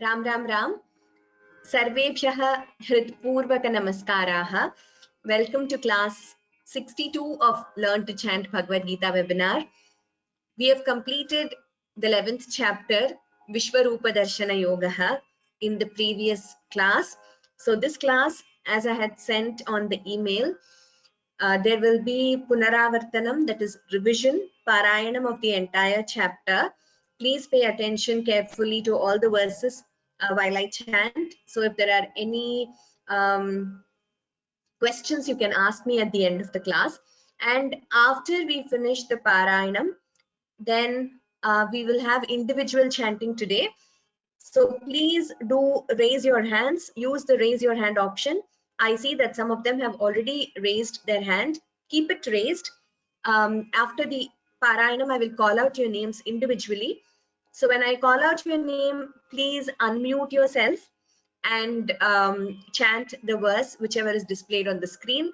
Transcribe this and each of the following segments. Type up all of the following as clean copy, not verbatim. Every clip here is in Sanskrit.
राम राम राम सर्वेभ्यः हृत्पूर्वक नमस्काराः. Welcome to class 62 of Learn to Chant Bhagavad Gita webinar. We have completed the 11th chapter Vishwarupa Darshana Yoga in the previous class. So this class, as I had sent on the email, there will be Punaravartanam, that is revision, Parayanam of the entire chapter. Please pay attention carefully to all the verses while I chant. So if there are any questions, you can ask me at the end of the class. And after we finish the Parayanam, then we will have individual chanting today. So please do raise your hands, use the raise your hand option. I see that some of them have already raised their hand. Keep it raised. After the Parayanam, I will call out your names individually. So when I call out your name, please unmute yourself and chant the verse, whichever is displayed on the screen.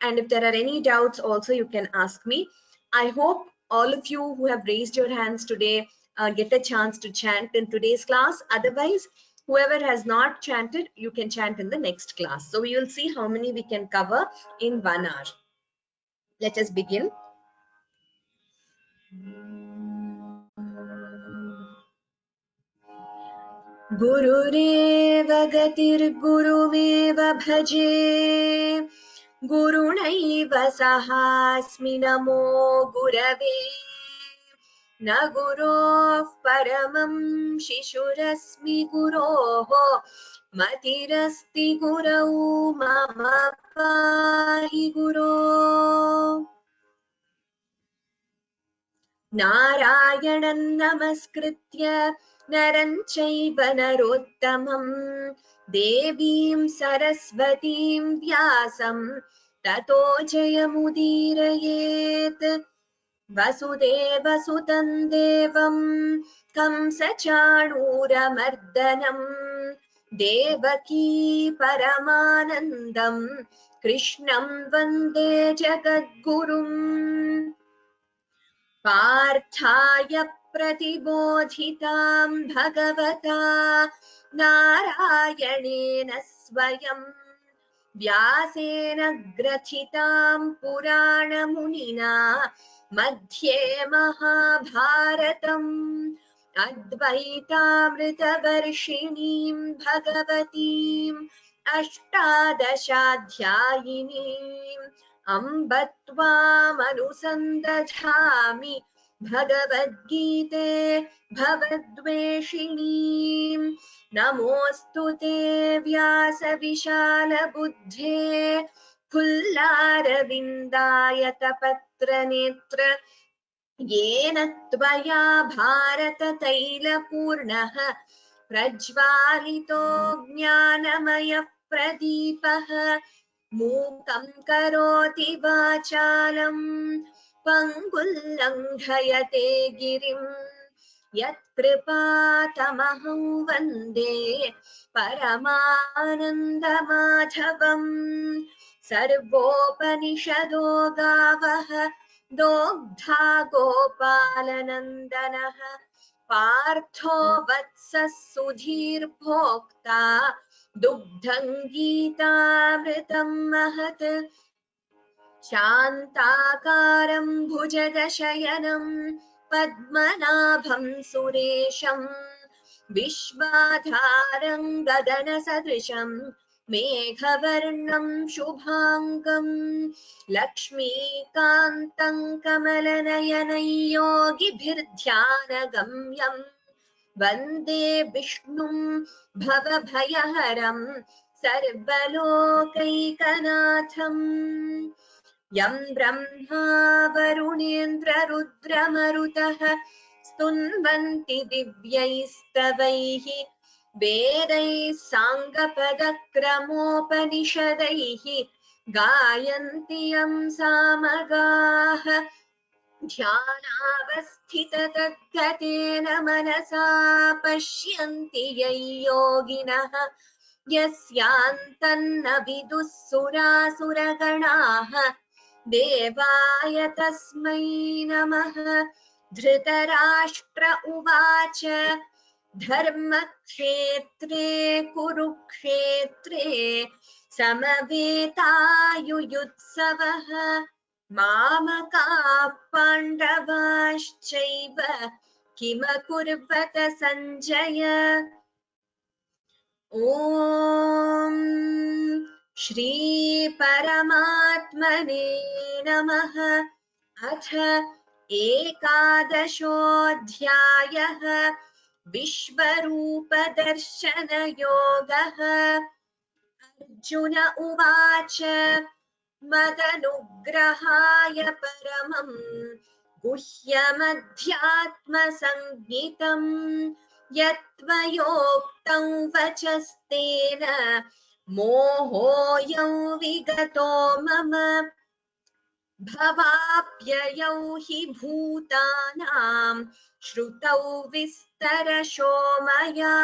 And if there are any doubts also, you can ask me. I hope all of you who have raised your hands today get a chance to chant in today's class. Otherwise, whoever has not chanted, you can chant in the next class. So we will see how many we can cover in 1 hour. Let us begin. Gurureva gatirgurumeva bhaje Gurunaiva sahasmi namo gurave Na guroh paramam shishurasmi guroho Matirasti gurau mama pahi guro Narayanan namaskritya naran chaiva narottamam Devim sarasvatim vyasam tato jayamudirayet Vasudeva sutam devam kamsa chanuramardanam Devaki paramanandam Krishnam vande jagadgurum Parthaya pratibodhitam bhagavata Narayanena swayam Vyasena grachitam purana munina Madhye mahabharatam Advaitamritavarshinim bhagavatim Ashtadashadhyayinim Ambatvam anusandadhami Bhagavad Gite Bhavadveshinim Namostute Vyasa Vishala Buddhe Pullaravindaya Tapatra Netra Yena Tvaya Bharata Taila Purnaha Prajvalito Jnanamaya Pradipaha Mukam Karoti Vachalam Pangullanghayate Girim Yat Kripatamaham Vande Paramananda Madhavam Sarvopanishado Gavaha Dogdha Gopalanandanaha Partho Vatsas Sudhir Bhokta Dugdham Geetamritam Mahat Shantakaram Bhujagashayanam Padmanabham Suresham Vishvadharam Gadanasadrisham Meghavarnam Shubhangam Lakshmikantam Kamalanayanam Yogibhirdhyanagamyam Vande Vishnum Bhavabhayaharam Sarvalokaikkanatham Yam Brahma Varunendra Rudramarutaha Stunvanti Divyaistavaihi Vedai Sangapadakramopanishadaihi Gayanti Yam Samagaha Dhyanavasthita Tadgatena Manasa Pashyanti Yoginaha Yasyantanna Vidussurasuraganaha Devaya Tasmai Namaha Dhritarashtra Uvacha धर्मक्षेत्रे कुरुक्षेत्रे समवेतायुयुत्सवः मामकाः पाण्डवाश्चैव किमकुर्वत सञ्जय। ॐ श्री परमात्मने नमः। अथ एकादशोऽध्यायः विश्वरूपदर्शनयोगः। अर्जुन उवाच मदनुग्रहाय परमं गुह्यमध्यात्मसंज्ञितम् यत्त्वयोक्तं वचस्तेन मोहोऽयं विगतो मम। भवाप्ययौ हि भूतानां श्रुतौ विस्तरशो मया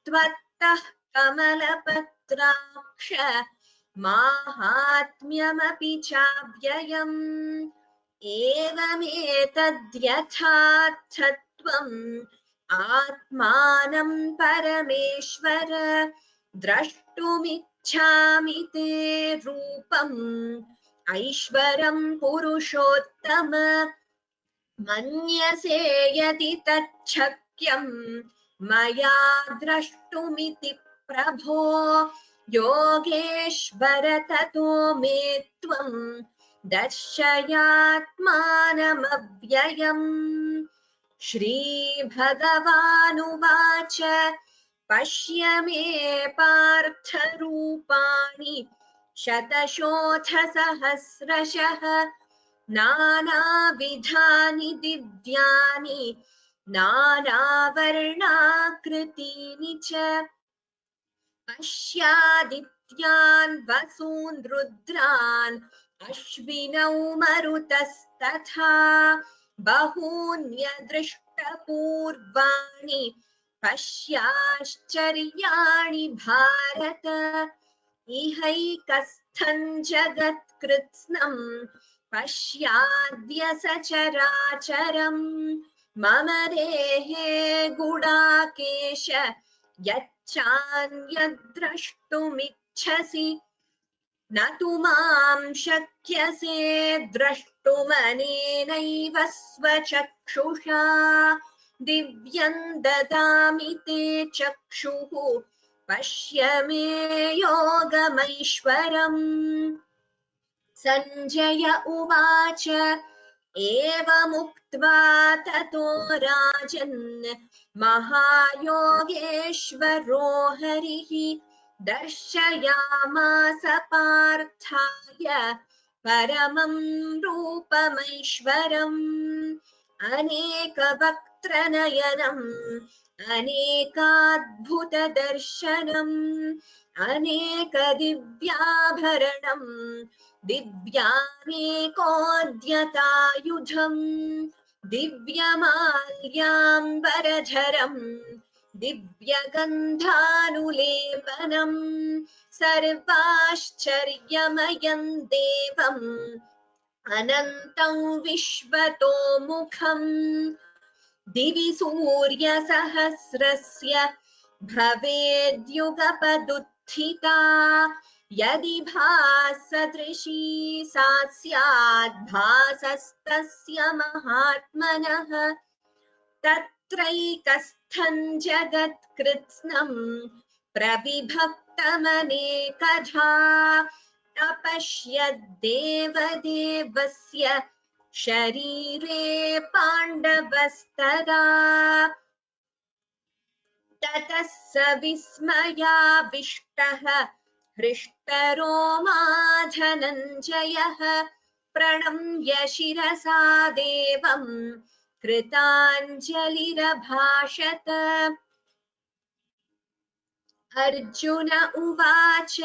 त्वत्तः कमलपत्राक्ष माहात्म्यमपि चाव्ययम्। एवमेतद्यथार्थत्वम् आत्मानं परमेश्वर द्रष्टुमिच्छामि ते रूपम् ऐश्वरं पुरुषोत्तम। मन्यसे यदि तच्छक्यं मया द्रष्टुमिति प्रभो योगेश्वर ततो मे त्वं दर्शयात्मानमव्ययम्। श्रीभगवानुवाच पश्य मे पार्थरूपाणि शतशोऽथसहस्रशः नानाविधानि दिव्यानि नानावर्णाकृतीनि च। पश्यादित्यान् वसून् रुद्रान् अश्विनौ मरुतस्तथा बहून्यदृष्टपूर्वाणि पश्याश्चर्याणि भारत। इहैकस्थं जगत्कृत्स्नं पश्याद्य सचराचरम् मम देहे गुडाकेश यच्चान्यद्द्रष्टुमिच्छसि न तु मां शक्यसे द्रष्टुमनेनैव स्वचक्षुषा दिव्यं ददामि ते चक्षुः पश्य मे योगमैश्वरम्। सञ्जय उवाच एवमुक्त्वा ततो राजन् महायोगेश्वरो हरिः दर्शयामास पार्थाय परमं रूपमैश्वरम्। अनेकवक्त्रनयनम् अनेकाद्भुतदर्शनम् अनेकदिव्याभरणम् दिव्यानेकोद्यतायुधम् दिव्यमाल्याम्बरधरम् दिव्यगन्धानुलेपनम् सर्वाश्चर्यमयं देवम् अनन्तं विश्वतोमुखम्। दिवि सूर्यसहस्रस्य भवेद्युगपदुत्थिता यदि भासदृशी सा स्यात् भासस्तस्य महात्मनः। तत्रैकस्थं जगत्कृत्स्नं प्रविभक्तमनेकधा अपश्यद्देवदेवस्य शरीरे पाण्डवस्तदा। ततः स विस्मयाविष्टः हृष्टरोमा धनञ्जयः प्रणम्य शिरसा देवं कृताञ्जलिरभाषत। अर्जुन उवाच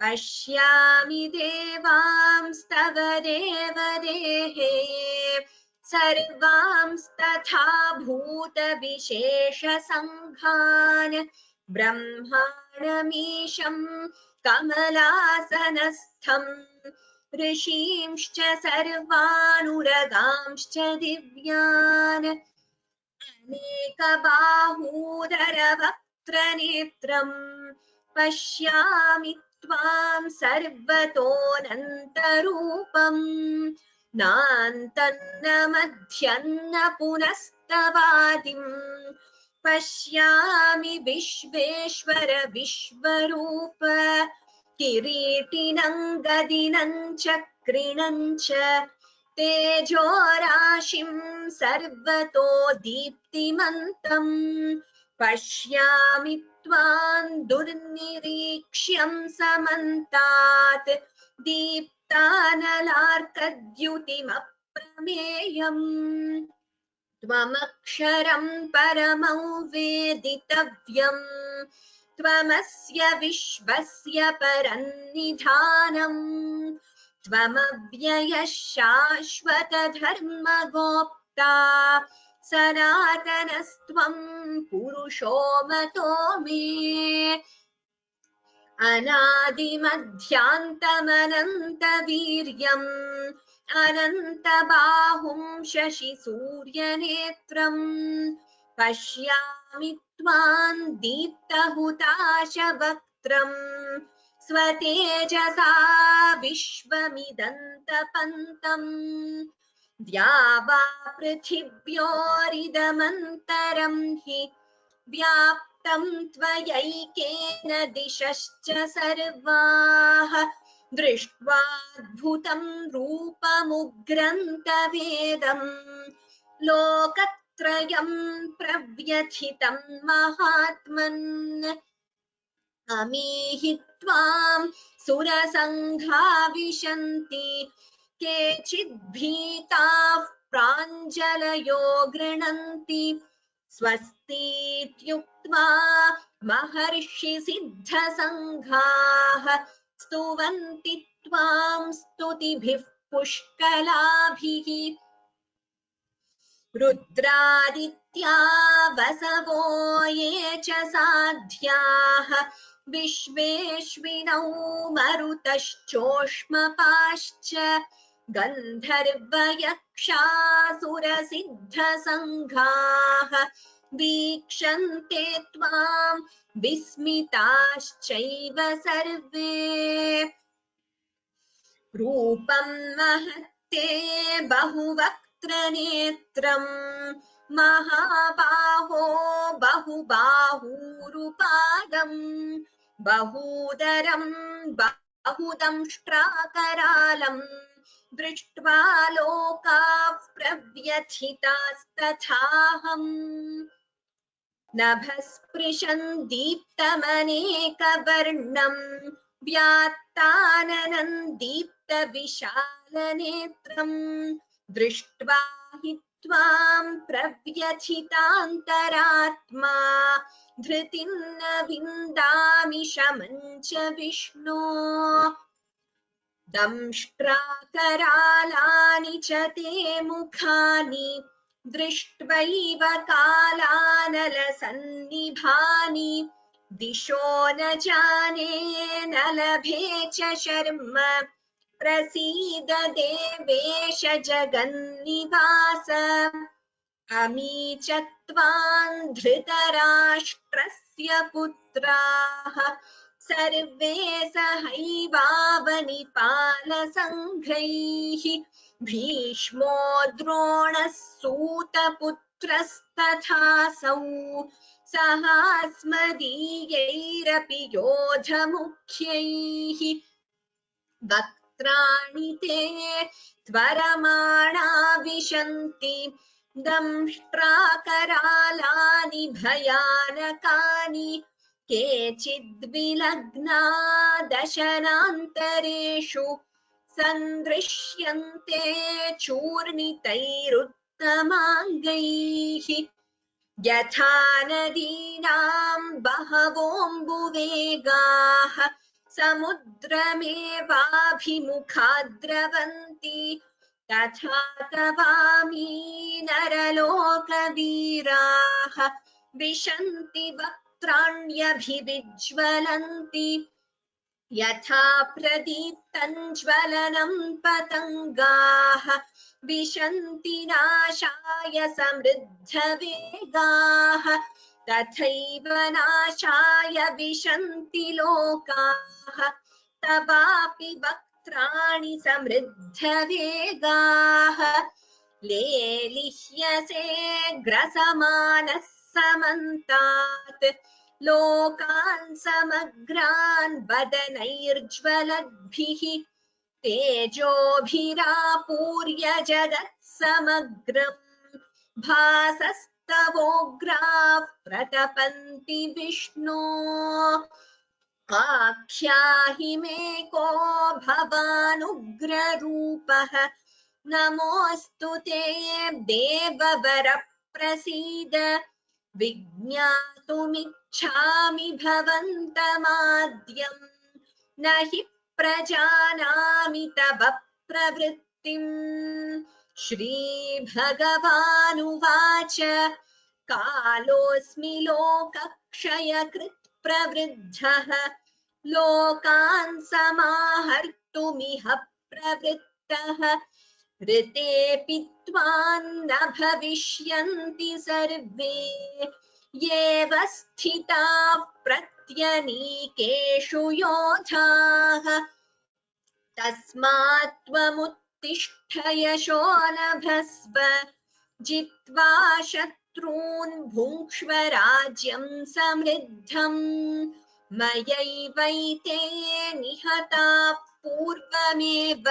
पश्यामि देवांस्तव देवदेः सर्वांस्तथा भूतविशेषसङ्घान् ब्रह्माणमीशं कमलासनस्थं ऋषींश्च सर्वानुरगांश्च दिव्यान् अनेकबाहूदरवक्त्रनेत्रम् पश्यामि त्वां सर्वतोऽनन्तरूपम् नान्तन्न मध्यन्न पुनस्तवादिम् पश्यामि विश्वेश्वर विश्वरूप किरीटिनं गदिनं चक्रिणं च तेजोराशिं सर्वतो दीप्तिमन्तम् पश्यामि त्वां दुर्निरीक्ष्यं समन्तात् दीप्तानलार्कद्युतिमप्रमेयम् त्वमक्षरं परमं वेदितव्यम् त्वमस्य विश्वस्य परन्निधानम् त्वमव्ययः शाश्वतधर्मगोप्ता सनातनस्त्वं पुरुषो मतो मे अनादिमध्यान्तमनन्तवीर्यम् अनन्तबाहुं शशिसूर्यनेत्रम् पश्यामि त्वां दीप्तहुताशवक्त्रम् स्वतेजसा विश्वमिदन्तपन्तम् द्यावा पृथिव्योरिदमन्तरं हि व्याप्तं त्वयैकेन दिशश्च सर्वाः दृष्ट्वाद्भुतं रूपमुग्रं तवेदम् लोकत्रयं प्रव्यथितं महात्मन् अमीहि त्वां सुरसङ्घा विशन्ति केचिद्भीताः प्राञ्जलयो गृह्णन्ति स्वस्तीत्युक्त्वा महर्षिसिद्धसङ्घाः स्तुवन्ति त्वां स्तुतिभिः पुष्कलाभिः रुद्रादित्या वसवो ये च साध्याः विश्वेश्विनौ मरुतश्चोष्मपाश्च गन्धर्वयक्षासुरसिद्धसङ्घाः वीक्षन्ते त्वां विस्मिताश्चैव सर्वे रूपं महत्ते बहुवक्त्रनेत्रम् महाबाहो बहुबाहूरुपादम् बहूदरं बहुदंष्ट्राकरालम् दृष्ट्वा लोकाः प्रव्यथितास्तथाहम् नभस्पृशन् दीप्तमनेकवर्णम् व्यात्ताननं दीप्तविशालनेत्रम् दृष्ट्वा हि त्वां प्रव्यथितान्तरात्मा धृतिं न विन्दामि शमं च विष्णो दंष्ट्राकरालानि च ते मुखानि दृष्ट्वैव कालानलसन्निभानि दिशो न जाने न लभे च शर्म प्रसीद देवेश जगन्निवास अमी च त्वां धृतराष्ट्रस्य पुत्राः सर्वे सहैवावनिपालसङ्घैः भीष्मो द्रोणः सूतपुत्रस्तथासौ सहास्मदीयैरपि योधमुख्यैः वक्त्राणि ते त्वरमाणा विशन्ति दंष्ट्राकरालानि भयानकानि केचिद्विलग्ना दशनान्तरेषु सन्दृश्यन्ते चूर्णितैरुत्तमाङ्गैः यथा नदीनां बहवोऽम्बुवेगाः समुद्रमेवाभिमुखा द्रवन्ति तथा तवामी नरलोकवीराः विशन्ति वक्त्राण्यभिविज्वलन्ति यथा प्रदीप्तं ज्वलनं पतङ्गाः विशन्ति नाशाय समृद्धवेगाः तथैव नाशाय विशन्ति लोकाः तवापि वक्त्राणि समृद्धवेगाः लेलिह्यसे ग्रसमानः समन्तात् लोकान् समग्रान् वदनैर्ज्वलद्भिः तेजोभिरापूर्य जगत्समग्रम् भासस्तवोग्राः प्रतपन्ति विष्णो आख्याहि मे को भवानुग्ररूपः नमोऽस्तु ते देववर प्रसीद विज्ञातुमिच्छामि भवन्तमाद्यम् न हि प्रजानामि तव प्रवृत्तिम् श्रीभगवानुवाच कालोऽस्मि लोकक्षयकृत् प्रवृद्धः लोकान् समाहर्तुमिह प्रवृत्तः ऋतेऽपि त्वान्न भविष्यन्ति सर्वे येव स्थिताः प्रत्यनीकेषु योधाः तस्मात् त्वमुत्तिष्ठ यशो लभस्व जित्वा शत्रून् भुङ्क्ष्व राज्यं समृद्धम् मयैवैते निहताः पूर्वमेव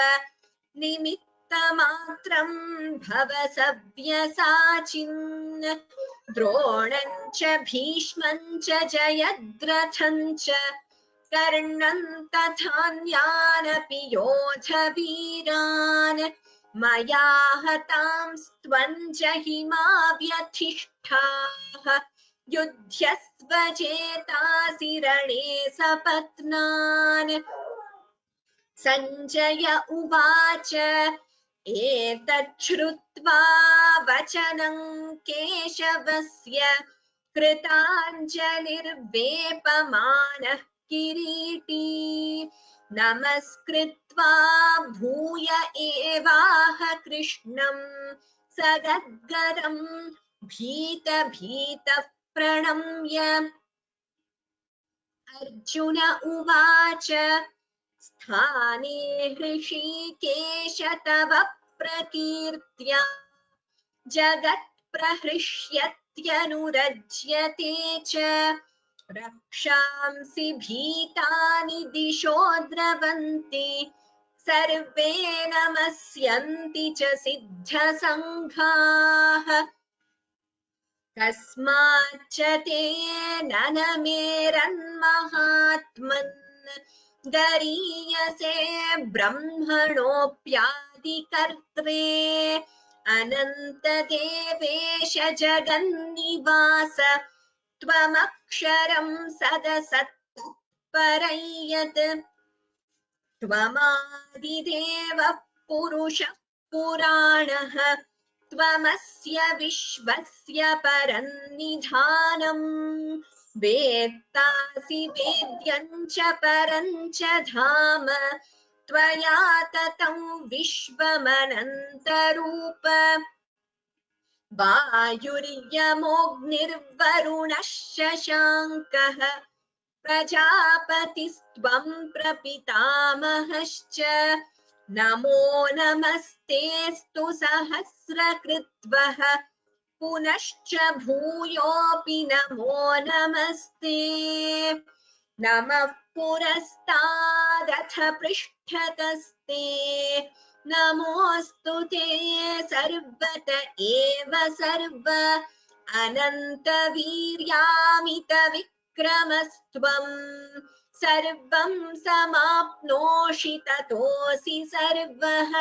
निमित्तमात्रं भव सव्यसाचिन् द्रोणं च भीष्मं च जयद्रथं च कर्णं तथान्यानपि योधवीरान् मया हतांस्त्वं जहिमा व्यथिष्ठाः युध्यस्व जेतासि रणे सपत्नान् सञ्जय उवाच एतत् श्रुत्वा वचनं केशवस्य कृताञ्जलिर्वेपमानः किरीटी नमस्कृत्वा भूय एवाह कृष्णं स गद्गदं भीतः प्रणम्य अर्जुन उवाच स्थाने हृषीकेश तव प्रकीर्त्या जगत्प्रहृष्यत्यनुरज्यते च रक्षांसि भीतानि दिशो द्रवन्ति सर्वे नमस्यन्ति च सिद्धसङ्घाः कस्माच्च तेन न मेरन्महात्मन् गरीयसे ब्रह्मणोऽप्यादिकर्त्रे अनन्तदेवेश जगन्निवास त्वमक्षरं सदसत्तत्परं यत् त्वमादिदेवः पुरुषः पुराणः त्वमस्य विश्वस्य परन्निधानम् वेत्तासि वेद्यं च परं च धाम त्वया ततं विश्वमनन्तरूप वायुर्यमोऽग्निर्वरुणः शशाङ्कः प्रजापतिस्त्वं प्रपितामहश्च नमो नमस्तेऽस्तु सहस्रकृत्वः पुनश्च भूयोऽपि नमो नमस्ते नमः पुरस्तादथ पृष्ठतस्ते नमोऽस्तु ते सर्वत एव सर्व अनन्तवीर्यामितविक्रमस्त्वं सर्वं समाप्नोषि ततोऽसि सर्वः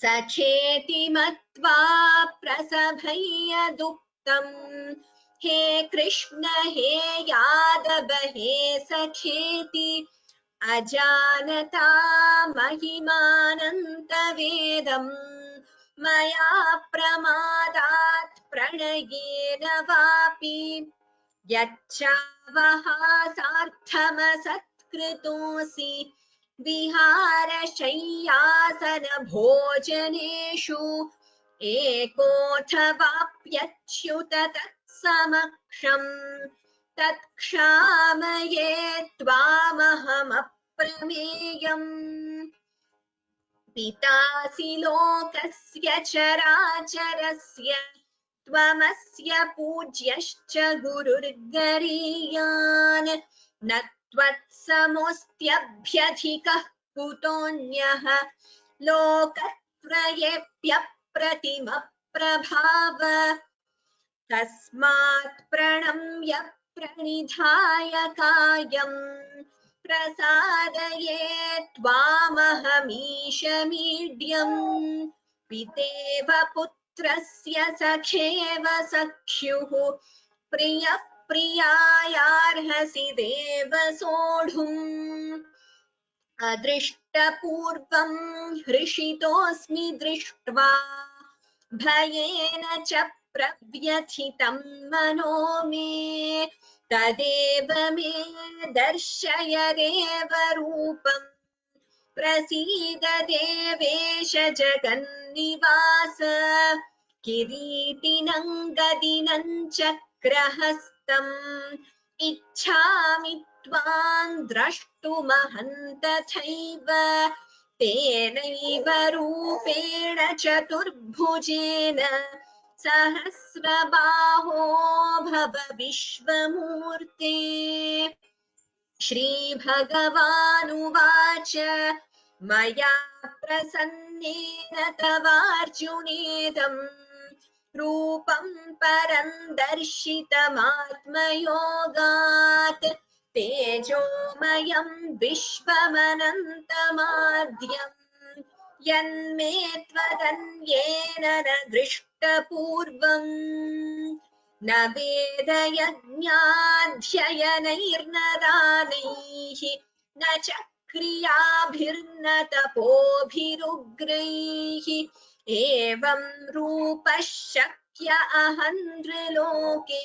सचेति मत्वा प्रसभय्यदुक्तम् हे कृष्ण हे यादव हे सखेति अजानता महिमानन्तवेदम् मया प्रमादात् प्रणयेन वापि यच्चावहासार्थमसत्कृतोऽसि कृतोऽसि विहारशय्यासन भोजनेषु एकोऽथवाप्यच्युत तत्समक्षम् तत्क्षामये त्वामहमप्रमेयम् पितासि लोकस्य चराचरस्य त्वमस्य पूज्यश्च गुरुर्गरीयान् न त्वत्समोऽस्त्यभ्यधिकः कुतोऽन्यः लोकत्रयेऽप्यप्रतिमप्रभाव तस्मात् प्रणम्य प्रणिधाय कायम् प्रसादये त्वामहमीशमीड्यम् पितेव पुत्रस्य सखेव सख्युः प्रियः प्रियायार्हसि देव सोढुम् अदृष्टपूर्वं हृषितोऽस्मि दृष्ट्वा भयेन च प्रव्यथितं मनो मे तदेव मे दर्शय देवरूपम् प्रसीद देवेश जगन्निवास किरीटिनं गदिनं चक्रहस्तम् इच्छामि त्वां द्रष्टुमहं तथैव तेनैव रूपेण चतुर्भुजेन सहस्रबाहो भव विश्वमूर्ते श्रीभगवानुवाच मया प्रसन्नेन तवार्जुनेदम् रूपं परं दर्शितमात्मयोगात् तेजोमयं विश्वमनन्तमाद्यम् यन्मे त्वदन्येन न दृष्टपूर्वम् न वेदयज्ञाध्ययनैर्न दानैः न च क्रियाभिर्न तपोभिरुग्रैः एवं रूपः शक्य अहं नृलोके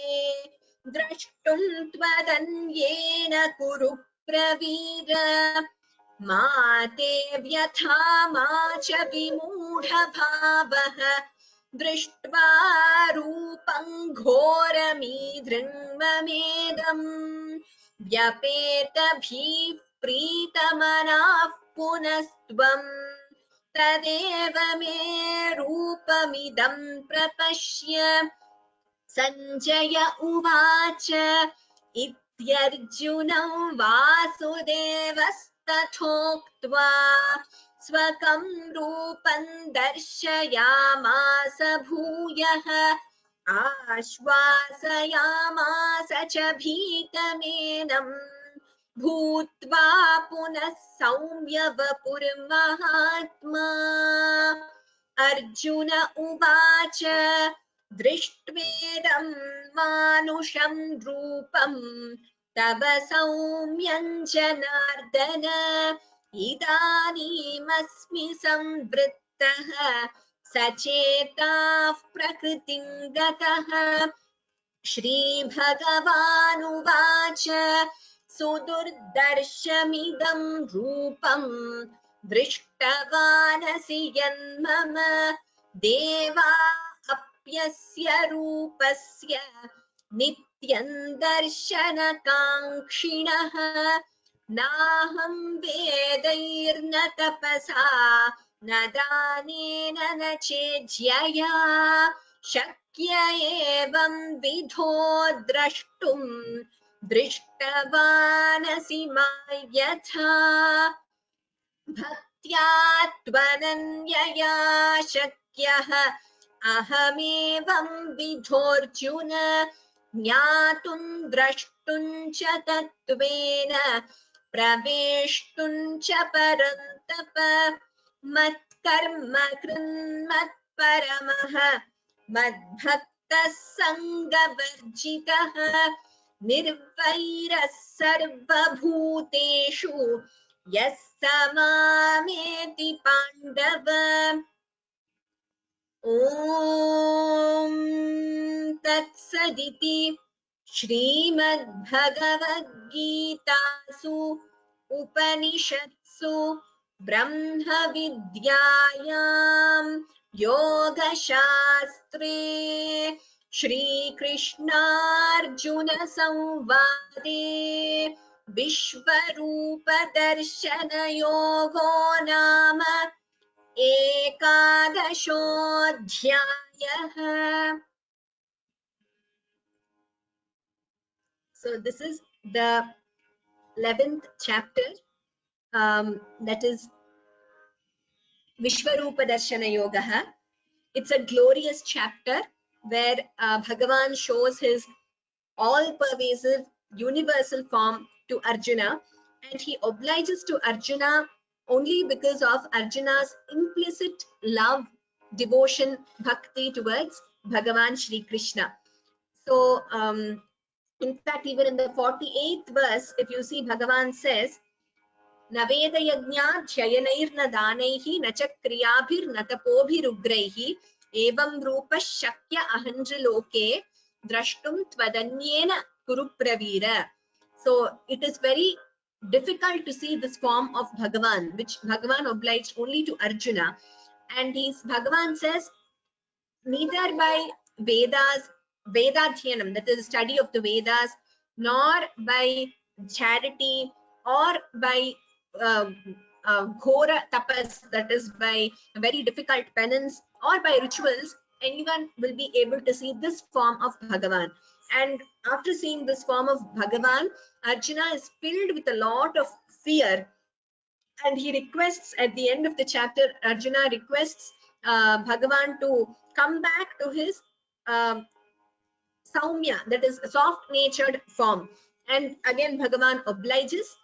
द्रष्टुं त्वदन्येन कुरु प्रवीर मा ते व्यथा मा च विमूढभावः दृष्ट्वा रूपं घोरमीदृङ्ममेदम् व्यपेतभिः प्रीतमनाः पुनस्त्वम् तदेव मे रूपमिदं प्रपश्य सञ्जय उवाच इत्यर्जुनं वासुदेवस्तथोक्त्वा स्वकं रूपं दर्शयामास भूयः आश्वासयामास च भीतमेनं भूत्वा पुनः सौम्य वपुर्महात्मा अर्जुन उवाच दृष्ट्वेदं मानुषं रूपं तव सौम्यं जनार्दन इदानीमस्मि संवृत्तः सचेताः प्रकृतिं गतः श्रीभगवानुवाच सुदुर्दर्शमिदं रूपं दृष्टवानसि यन्मम देवा अप्यस्य रूपस्य नित्यं दर्शनकाङ्क्षिणः नाहं वेदैर्न तपसा न दानेन न चेज्यया शक्य एवं विधो द्रष्टुं दृष्टवानसि मां यथा भक्त्या त्वनन्यया शक्यः अहमेवं विधोऽर्जुन ज्ञातुं द्रष्टुं च तत्त्वेन प्रवेष्टुं च परन्तप मत्कर्म कृन्मत्परमः मद्भक्तः सङ्गवर्जितः निर्वैरः सर्वभूतेषु यः स मामेति पाण्डव ॐ तत्सदिति श्रीमद्भगवद्गीतासु उपनिषत्सु ब्रह्म विद्यायां योगशास्त्रे श्रीकृष्णार्जुन संवादे विश्वरूपदर्शनयोगो नाम एकादशोऽध्यायः. So this is the 11th chapter, that is Vishwarupa Darshana Yoga. It's a glorious chapter where Bhagavan shows his all-pervasive universal form to Arjuna, and he obliges to Arjuna only because of Arjuna's implicit love, devotion, bhakti towards Bhagavan Shri Krishna. So in fact, even in the 48th verse, if you see, Bhagavan says, न वेदयज्ञाध्ययनैर्न दानैः न च क्रियाभिर्न तपोभिरुग्रैः एवं रूपः शक्य अहन्नृलोके द्रष्टुं त्वदन्येन कुरु प्रवीर. So it is very difficult to see this form of Bhagavan, which Bhagavan obliged only to Arjuna. And Bhagavan says, neither by Vedas, Vedadhyanam, that is study of the Vedas, nor by charity, or by ghora tapas, that is by very difficult penance, or by rituals, anyone will be able to see this form of Bhagavan. And after seeing this form of Bhagavan, Arjuna is filled with a lot of fear, and he requests at the end of the chapter, Arjuna requests Bhagavan to come back to his Saumya, that is soft-natured form. And again, Bhagavan obliges.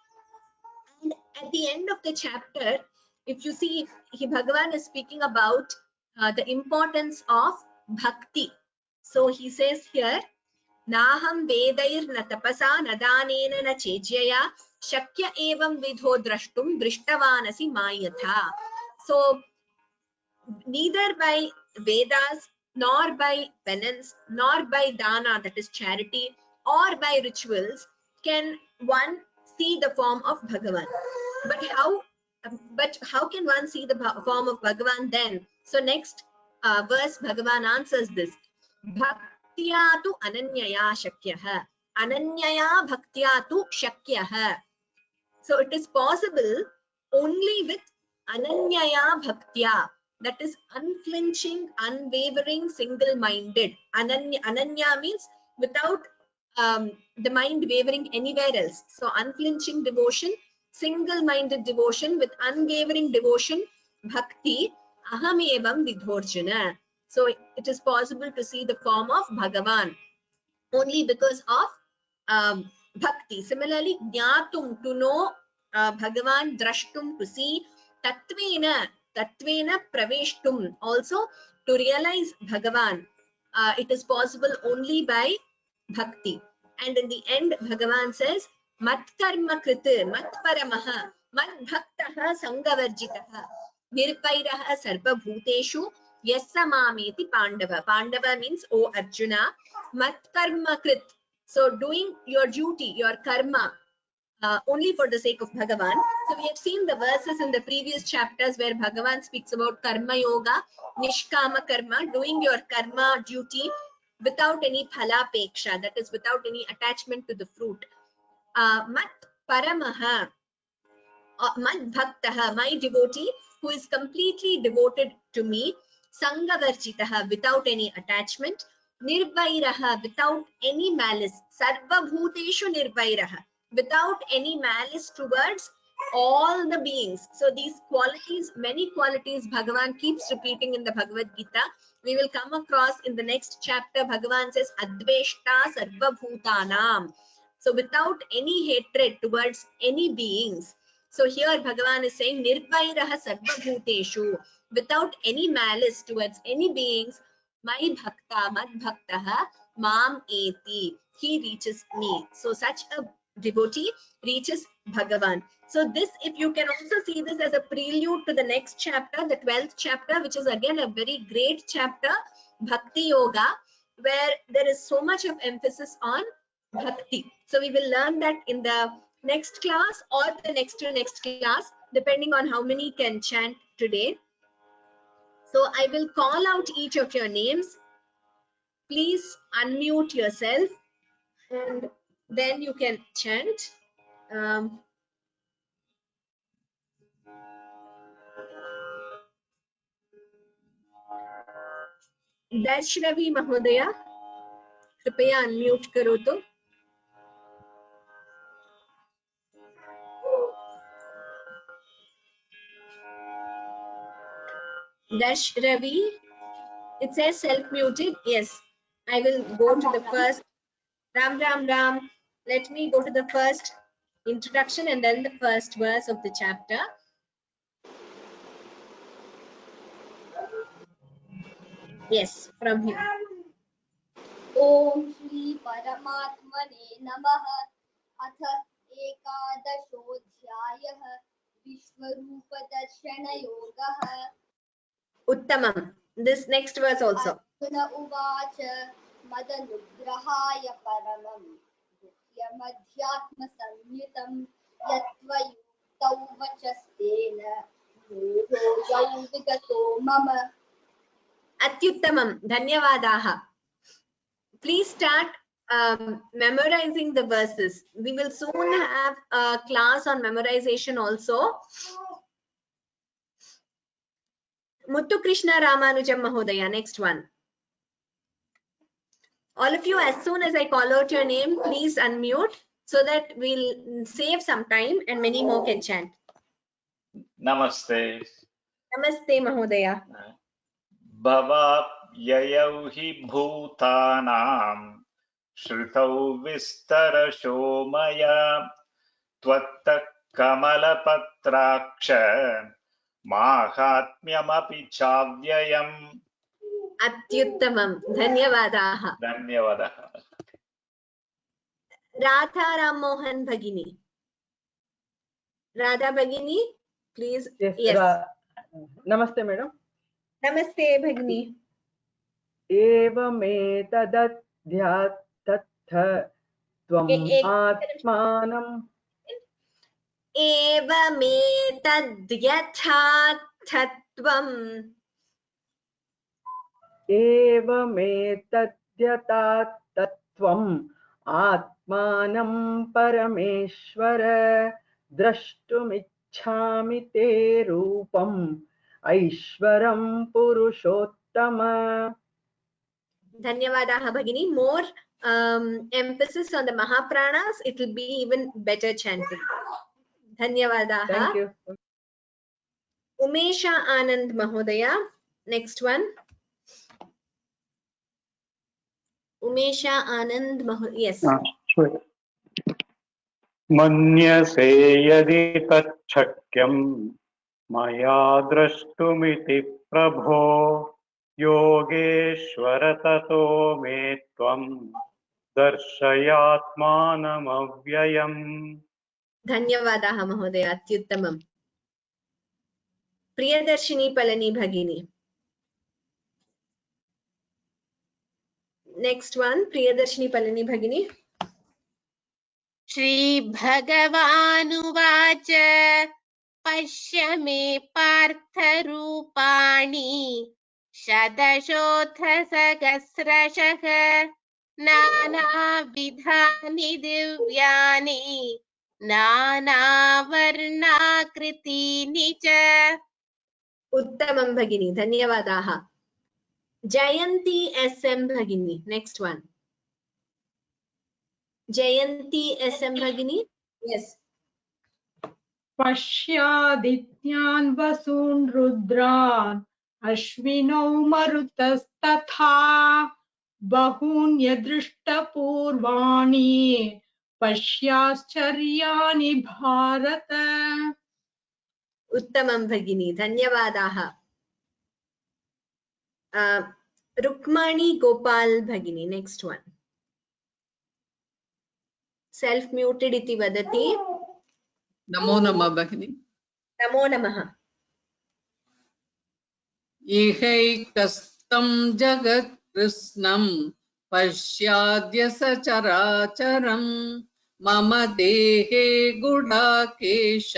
And at the end of the chapter, if you see, Bhagavan is speaking about the importance of bhakti. So he says here, Naham vedair na tapasa na danena na chejyaya shakya evam vidho drashtum drishtavanasi mayatha. So neither by Vedas, nor by penance, nor by dana, that is charity, or by rituals, can one see the form of Bhagavan. But how can one see the form of Bhagavan then? So next verse, Bhagavan answers this. Bhaktya tu ananyaya shakyah. Ananyaya bhaktya tu shakyah. So it is possible only with ananyaya bhaktya, that is unflinching, unwavering, single-minded. Ananya means without the mind wavering anywhere else. So unflinching devotion, single-minded devotion with unwavering devotion, bhakti, aham evam vidhorjuna. So it is possible to see the form of Bhagavan only because of bhakti. Similarly, jnatum, to know Bhagavan, drashtum, to see, tatvena praveshtum, also to realize Bhagavan. It is possible only by bhakti. And in the end, Bhagavan says, mat karma kriti, mat paramaha, mat bhaktaha sangavarjitaha, nirvairaha sarva bhuteshu, yassa mameti pandava. Pandava means, O Arjuna, mat karma krit. So doing your duty, your karma, only for the sake of Bhagavan. So we have seen the verses in the previous chapters where Bhagavan speaks about karma yoga, nishkama karma, doing your karma duty without any phalapeksha, that is without any attachment to the fruit. Mat paramaha, mat bhaktaha, my devotee who is completely devoted to me, sangavarjitaha, without any attachment, nirvairaha, without any malice, sarva bhuteshu nirvairaha, without any malice towards all the beings. So these qualities, many qualities Bhagavan keeps repeating in the Bhagavad Gita. We will come across in the next chapter. Bhagavan says, Adveshta sarva bhutanam. So without any hatred towards any beings. So here Bhagavan is saying, Nirvairaha sarva bhuteshu, without any malice towards any beings, my bhakta, mad bhaktaha, mam eti, he reaches me. So such a devotee reaches Bhagavan. So this, if you can also see this as a prelude to the next chapter, the 12th chapter, which is again a very great chapter, Bhakti Yoga, where there is so much of emphasis on bhakti. So we will learn that in the next class or the next to next class, depending on how many can chant today. So I will call out each of your names. Please unmute yourself and then you can chant. Darshravi Mahodaya, कृपया unmute करोतु. Darshravi, it says self-muted. Yes, I will go to the first. Ram, Ram, Ram. Let me go to the first introduction and then the first verse of the chapter. Yes, from here. ओम श्री परमात्मने नमः। अथ एकादशोऽध्यायः विश्वरूपदर्शनयोगः। Uttamam. This next verse also. Arjuna उवाच मदनुग्रहाय परमं गुह्यमध्यात्मसंयुतं यत्त्वयुक्तौ वचस्तेन मोहोऽयौ विगतो मम। Atyuttamam. Dhanyavadaha. Please start memorizing the verses. We will soon have a class on memorization also. Muthu Krishna Ramanujam Mahodaya, next one. All of you, as soon as I call out your name, please unmute so that we'll save some time and many more can chant. Namaste. Namaste Mahodaya. Bhavavyayau hi bhutanam Shrutau vistarasho maya Tvatta kamalapatraksha Mahatmyamapi chavyayam. Atyuttamam. Dhanyavadaha. Dhanyavadaha. Radha Ram Mohan Bhagini. Radha Bhagini, please. Yes. Namaste, madam. Namaste Bhagini. Evametadadhyatatha tvam atmanam. Evametadhyathatvam. Evametadhyatatvam atmanam parameshvara drashtumichhami te rupam aishwaram purushottama. Dhanyavadaha Bhagini. More emphasis on the Mahapranas, it will be even better chanting. Dhanyavadaha. Thank you. Umesha Anand Mahodaya. Next one. Umesha Anand Mahodaya. Yes. Sure. Manyase yadi tachhakyam maya drashtumiti prabho yogeshvara tato me tvam darshayatmanam avyayam. Dhanyavadaha Mahodaya. Atyuttamam. Priyadarshini Palani Bhagini. Next one. Priyadarshini Palani Bhagini. Shri भगवानुवाच पश्य मे पार्थ रूपाणि शतशोऽथ सहस्रशः नानाविधानि दिव्यानि नानावर्णाकृतीनि च। Uttamam Bhagini. Dhanyavadaha. Jayanti SM Bhagini. Next one. Jayanti SM Bhagini. Yes. पश्यादित्यान् वसून् रुद्रान् अश्विनौ मरुतस्तथा बहून्यदृष्टपूर्वाणि पश्याश्चर्याणि Bharata. Uttamam Bhagini. Dhanyavadaha. Rukmani Gopal Bhagini. Next one. Self-muted iti vadati. Namo Namah Bhagini. Namo Namaha. Ihaikastam jagat krishnam pashyadya sacharacharam मम देहे गुडाकेश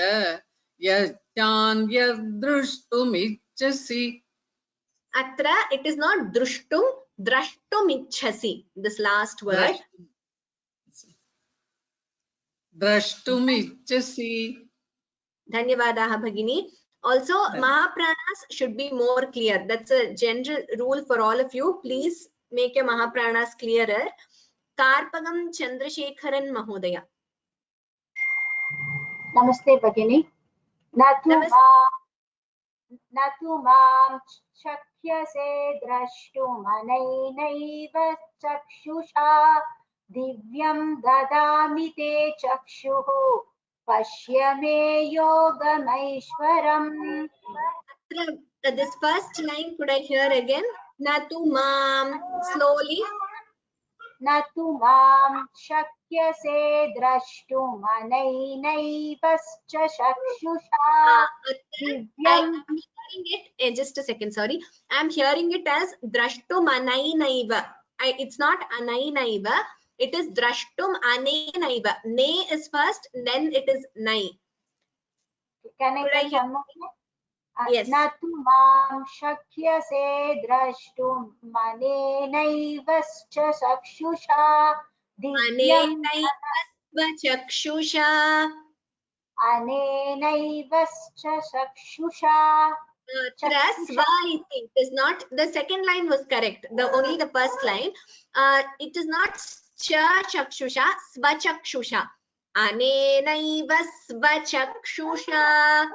यज्ञान् यद्द्रष्टुमिच्छसि Atra, it is not drushtum, drashtum ichhasi. This last word. द्रष्टुमिच्छसि Dhanyavadaha Bhagini. Also, Mahapranas should be more clear. That's a general rule for all of you. Please make your Mahapranas clearer. Karpagam Chandrasekharan Mahodaya. Namaste Bhagini. Natu mam shakyase drashtum anainaiva chakshusha divyam dadami te chakshuhu pashya me yogamaishwaram. This first line, could I hear again? Natu mam. Slowly. Natu mam shakyase drashtum anainaiva chakshusha divyam. I'm hearing it, just a second, sorry. I'm hearing it as drashtum anainaiva. It's not anainaiva. It is drashtum anainaiva. Ne is first, then it is nai. Can I tell one more? Yes. Natu mam shakyase drashtum manenaivascha chakshusha divyam Chakshusha. anenaivascha chakshusha. Sva, I think, is not. The second line was correct. Only the first line. It is not cha chakshusha, sva chakshusha. Anenaiva sva chakshusha.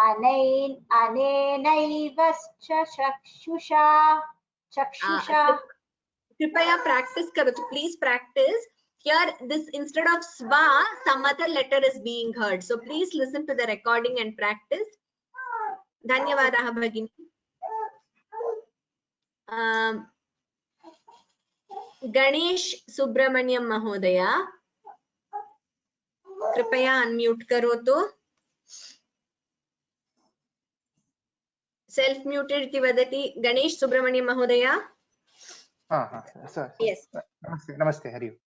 Anenaivascha chakshusha. Chakshusha. Kripaya practice karo. Please practice. Here, this instead of sva, some other letter is being heard. So please listen to the recording and practice. Dhanyavadaha Bhagini. Ganesh Subramaniam Mahodaya. Kripaya unmute karotu. Self-muted iti vadati. Ganesh Subramaniam Mahodaya. Yes. Namaste, Hari.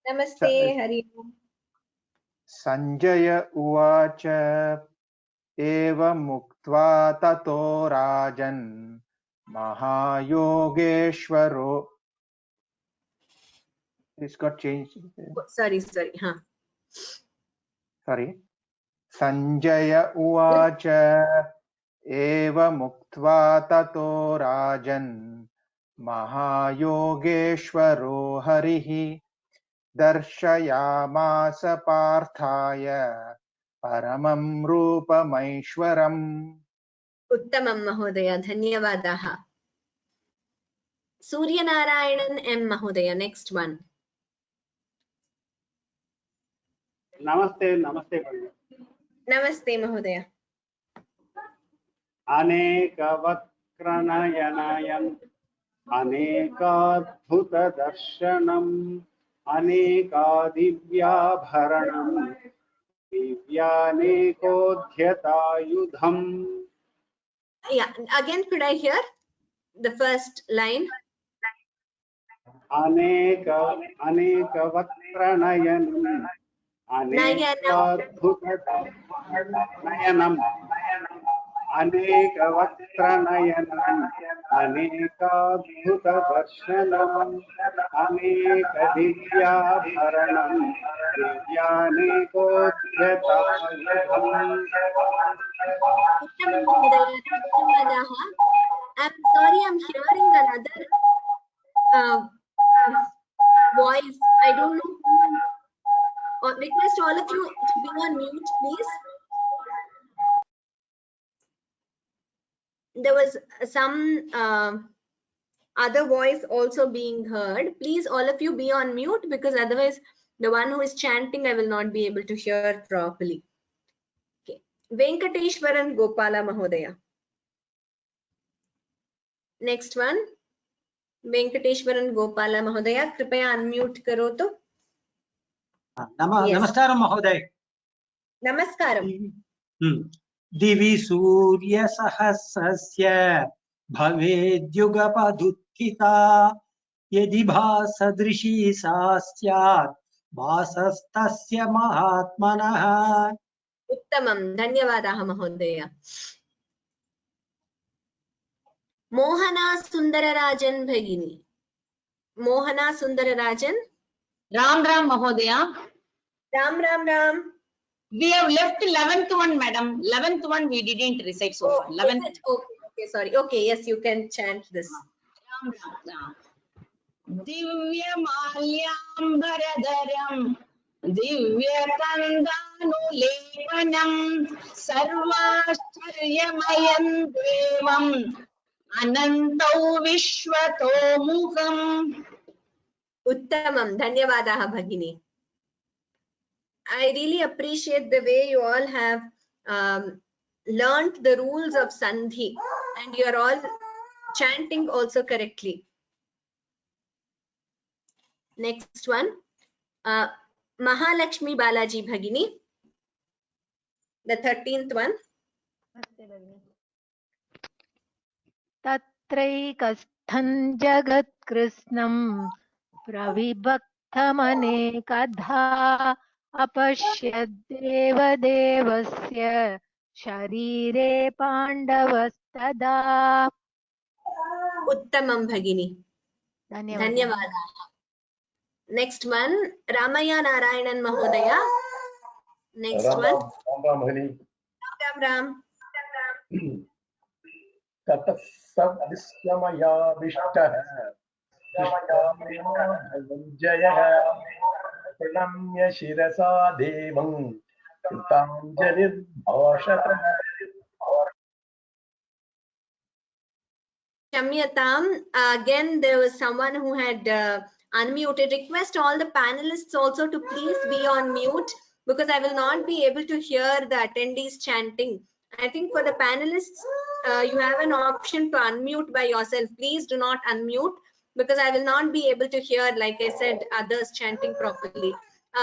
Namaste, Hari. Sanjaya uvacha eva muktva tato rajan mahayogeshwaro. It's got changed. Sorry. Sorry. Sanjaya uvacha eva muktva tato rajan mahayogeshwaro harihi darshayamasa parthaya paramam rupamaishwaram. Uttamam Mahodaya. Dhanyavadaha. Surya Narayanan M. Mahodaya. Next one. Namaste. Namaste Mahodaya. Anekavakranayanayam Anekadbhuta darshanam Anekadivyabharanam Divyanekodhyatayudham. Yeah, again, could I hear the first line? Anekavakranayanam Anekadbhutanayanam Anekavakranayanam Anekadbhutadarshanam Anekadivyabharanam Divyanekodhyatayudham. I'm sorry, I'm hearing another voice. I don't know. Request all of you to be on mute, please. There was some other voice also being heard. Please, all of you be on mute, because otherwise the one who is chanting, I will not be able to hear properly. Okay. Venkateshwaran Gopala Mahodaya. Next one. Venkateshwaran Gopala Mahodaya. Kripaya unmute karo to. Namaskaram Mahoday. Namaskaram. Divi Surya Sahasrasya Bhavedyugapaduttita Yadi Bhasadrishi Sasyat भासस्तस्य महात्मनः। उत्तमं, धन्यवादाः महोदय। मोहना सुन्दरराजन् भगिनी, Mohana सुन्दरराजन्। Ram Ram Mahodaya. Ram Ram Ram. We have left 11th one, madam. 11th one we didn't recite so far. 11th. Is it? Okay, sorry. Okay, yes, you can chant this. Ram Ram. Divyamalyambaradharam Divyakandhanulepanam Sarvascharyamayam Devam Anantau Vishwatomukham. Uttamam, dhanyavadaha bhagini. I really appreciate the way you all have learnt the rules of Sandhi and you are all chanting also correctly. Next one, Mahalakshmi Balaji Bhagini, the 13th one. Tatraikasthan jagat krishnam pravibhaktamanekadha apashyadeva devasya sharire pandavastada. Uttamam Bhagini. Dhanyavada. Next one, Ramaya Narayanan Mahodaya. Next one. Ram Ram Bhagini. Ram Ram. Tatassav Viswamaya Vishtah Jaya Pranamya Shirasa Devam Kritanjalir Bhashata. Shamyatam, again there was someone who had unmuted. Request all the panelists also to please be on mute because I will not be able to hear the attendees chanting. I think for the panelists, you have an option to unmute by yourself. Please do not unmute because I will not be able to hear, like I said, others chanting properly.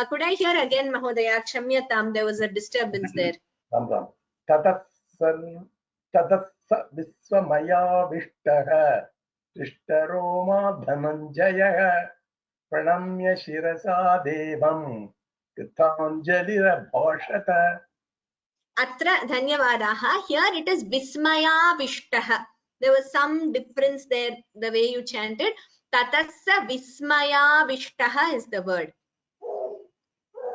Could I hear again, Mahodaya? Shamyatam, there was a disturbance there. Ram Ram. Tatassa Viswamaya Vishtah Ishtaroma Dhananjaya Pranamya Shirasa Devam Kritanjalira Bhashata. Atra dhanyavadaha. Here it is Vismaya Vishtaha. There was some difference there, the way you chanted. Tatassa Vismaya Vishtaha is the word.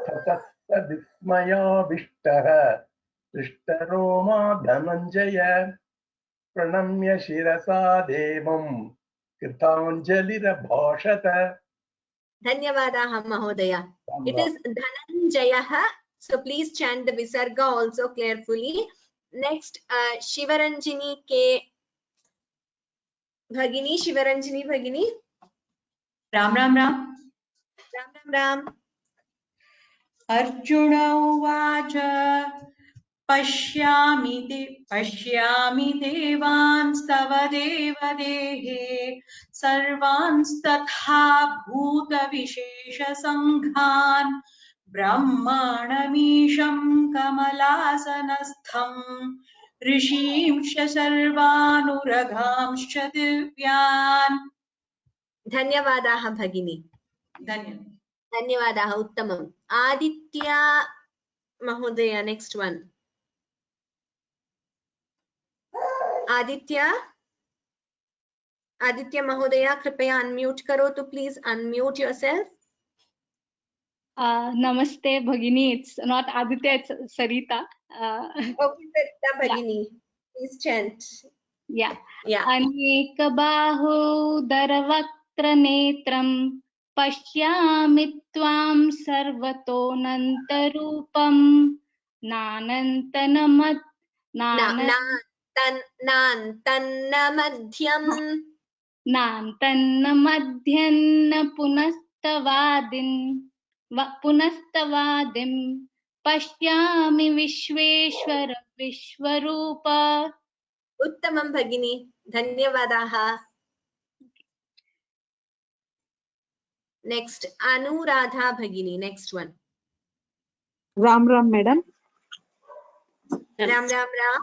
Tatassa Vismaya Vishtah Ishtaroma Dhananjaya Pranamya Shirasa Devam Kritanjalira Bhashata. Dhanyavadaha Mahodaya. It is Dhananjayaha. So please chant the Visarga also carefully. Next, Shivaranjini K. Bhagini, Shivaranjini Bhagini. Ram Ram Ram. Ram Ram Ram. Arjuna Uvacha Pashyami Devan Stava Devadehe Sarvans Tatha Bhuta Vishesha Sanghan Brahmanamisham Kamalasanastham Rishimsha Sarvanuragamscha Divyan. Dhanyavadaha Bhagini. Dhanyavadaha Uttamam. Aditya Mahodaya, next one. Aditya Mahodaya, कृपया unmute करो तो please unmute yourself. Namaste Bhagini, it's not Aditya, it's Sarita. Okay, Sarita Bhagini, please chant. Yeah. Aneka bahu daravaktra netram pashyami tvam sarvato nantarupam nanantanamat nantannamadhyanna punastavadim pashyami vishveshwara vishwarupa. Uttamam Bhagini. Dhanyavadaha. Next, Anuradha Bhagini. Next one. Ram Ram Madam. Ram Ram Ram.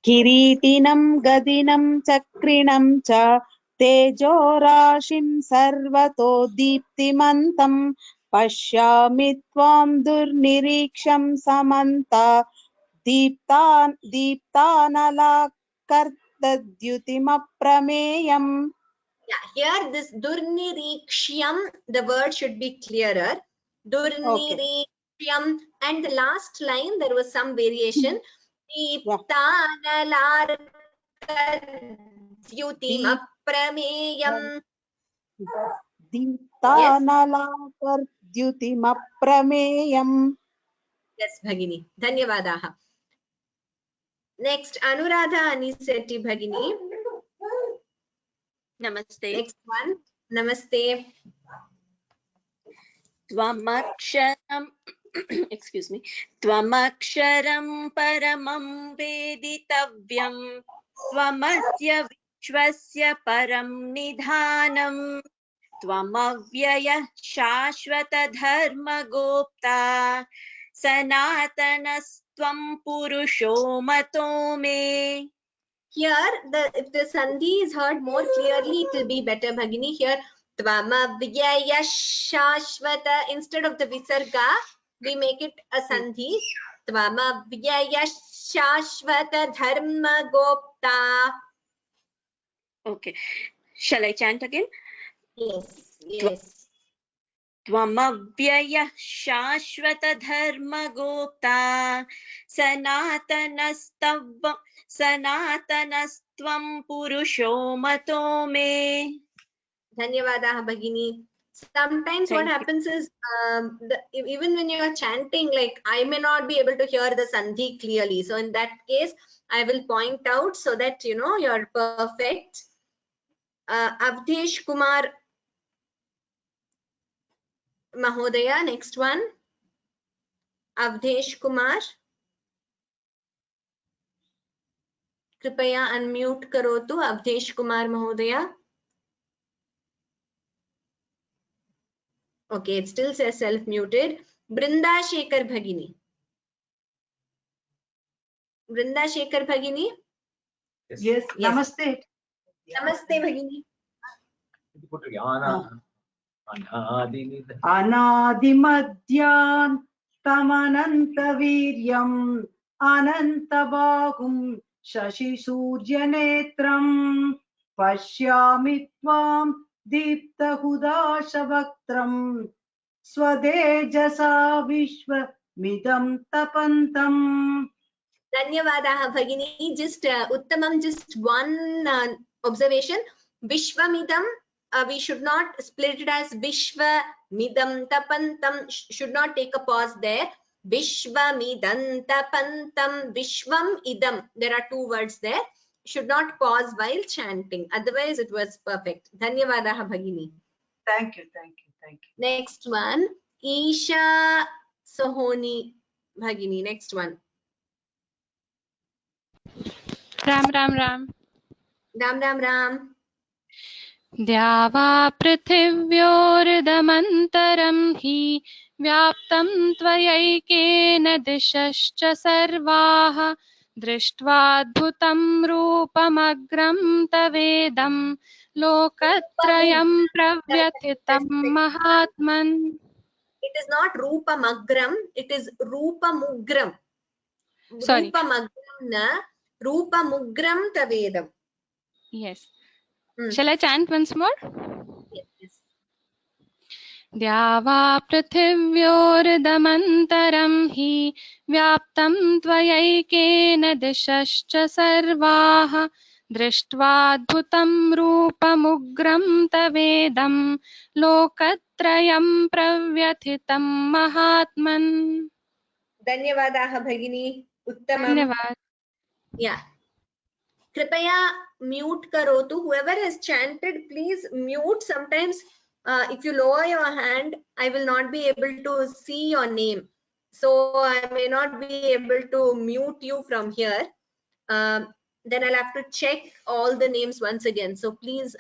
Kiritinam gadinam chakrinam cha tejo rashim sarvato deeptimantam पश्यामि त्वां दुर्निरीक्षं समन्ता दीप्तानलाकर्दद्युतिमप्रमेयम्. Yeah, here this durnirikshyam, the word should be clearer. Durnirikshyam, and the last line there was some variation. Deeptanalakardyutimaprameyam. दीप्तानलाकर्द्युतिमप्रमेयम्. Yes, Bhagini. Dhanyavadaha. Next, Anuradha Anisetti Bhagini. Namaste. Next one. Namaste. Tvamaksharam excuse me. Tvamaksharam paramam veditavyam. Tvamasya vishwasya param nidhanam. Tvamavyaya shashvata dharma gopta. Sanatanastvam purusho mato me. Here, if the sandhi is heard more clearly, it will be better, Bhagini. Here, Tvamavyaya Shashvata, instead of the visarga, we make it a sandhi. Tvamavyaya Shashvata Dharma Gopta. Okay. Shall I chant again? Yes. Yes. Tvamavyaya shashvata dharma gopta sanatanastvam purusho mato me. Dhanyavadaha Bhagini. Sometimes what happens is, even when you are chanting, like I may not be able to hear the sandhi clearly. So in that case, I will point out so that you know you're perfect. Avdesh Kumar Mahodaya, next one. Avdesh Kumar. Kripaya unmute karotu, Avdesh Kumar Mahodaya. Okay, it still says self-muted. Brinda Shekhar Bhagini. Brinda Shekhar Bhagini. Yes. Namaste. Namaste Bhagini. अनादिमध्यान् तमनन्तवीर्यम् अनन्तबाहुं शशिसूर्यनेत्रम् पश्यामि त्वां दीप्तहुदाशवक्त्रम् स्वतेजसा विश्वमिदं तपन्तम्. Dhanyavadaha Bhagini. Just Uttamam, just one observation. Vishwamidam, we should not split it as Vishwa Midam Tapantam. Should not take a pause there. Vishwamidam Tapantam Vishwam Idam. There are two words there. Should not pause while chanting. Otherwise, it was perfect. Dhanyavadaha Bhagini. Thank you. Thank you. Thank you. Next one. Isha Sohoni Bhagini. Next one. Ram Ram Ram. Ram Ram Ram. द्यावा पृथिव्योर्दमन्तरं हि व्याप्तं त्वयैकेन दिशश्च सर्वाः दृष्ट्वाद्भुतं रूपमग्रं तवेदं लोकत्रयं प्रव्यथितं महात्मन्. It is not Rupamagram, it is Rupamugram. Sorry. Rupamagram na Rupamugram tavedam. Yes. Shall I chant once more? Yes. द्यावा पृथिव्योर्दमन्तरं हि व्याप्तं त्वयैकेन दिशश्च सर्वाः दृष्ट्वाद्भुतं रूपमुग्रं तवेदं लोकत्रयं प्रव्यथितं महात्मन्. Dhanyavadaha Bhagini. Uttamam. Dhanyavad. Yeah. Kripaya mute karotu. Whoever has chanted, please mute. Sometimes if you lower your hand, I will not be able to see your name. So I may not be able to mute you from here. Then I'll have to check all the names once again. So please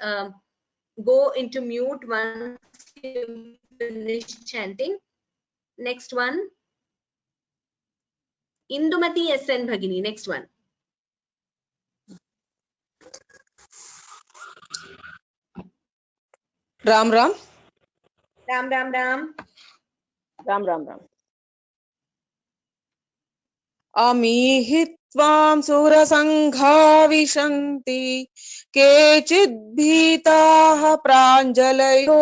go into mute once you finish chanting. Next one. Indumati SN Bhagini. Next one. Ram Ram. Ram Ram Ram. Ram Ram Ram. अमीहि त्वां सुरसङ्घा विशन्ति केचिद्भीताः प्राञ्जलयो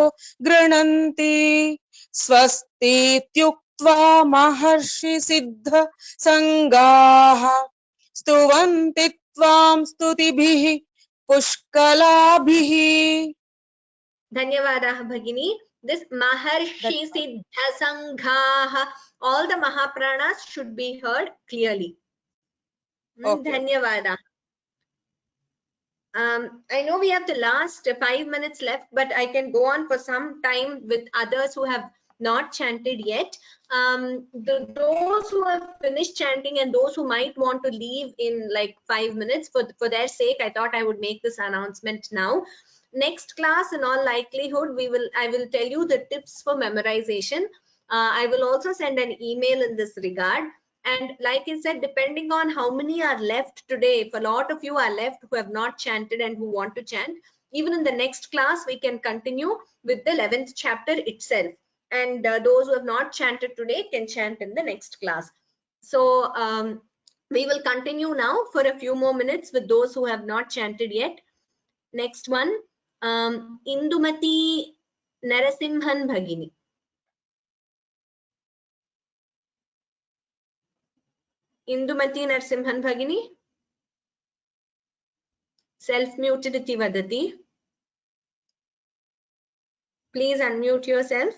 गृह्णन्ति स्वस्तीत्युक्त्वा महर्षिसिद्धसङ्गाः स्तुवन्ति त्वां स्तुतिभिः पुष्कलाभिः. Dhanyavadaha Bhagini. This Maharshi Siddha Sanghaha, all the Mahapranas should be heard clearly. Okay. Dhanyavada. I know we have the last 5 minutes left, but I can go on for some time with others who have not chanted yet. Those who have finished chanting and those who might want to leave in like 5 minutes, for their sake, I thought I would make this announcement now. Next class, in all likelihood, I will tell you the tips for memorization. I will also send an email in this regard. And like I said, depending on how many are left today, if a lot of you are left who have not chanted and who want to chant, even in the next class, we can continue with the 11th chapter itself. And those who have not chanted today can chant in the next class. So we will continue now for a few more minutes with those who have not chanted yet. Next one, Indumati Narasimhan Bhagini. Indumati Narasimhan Bhagini. Self-muted iti vadati. Please unmute yourself.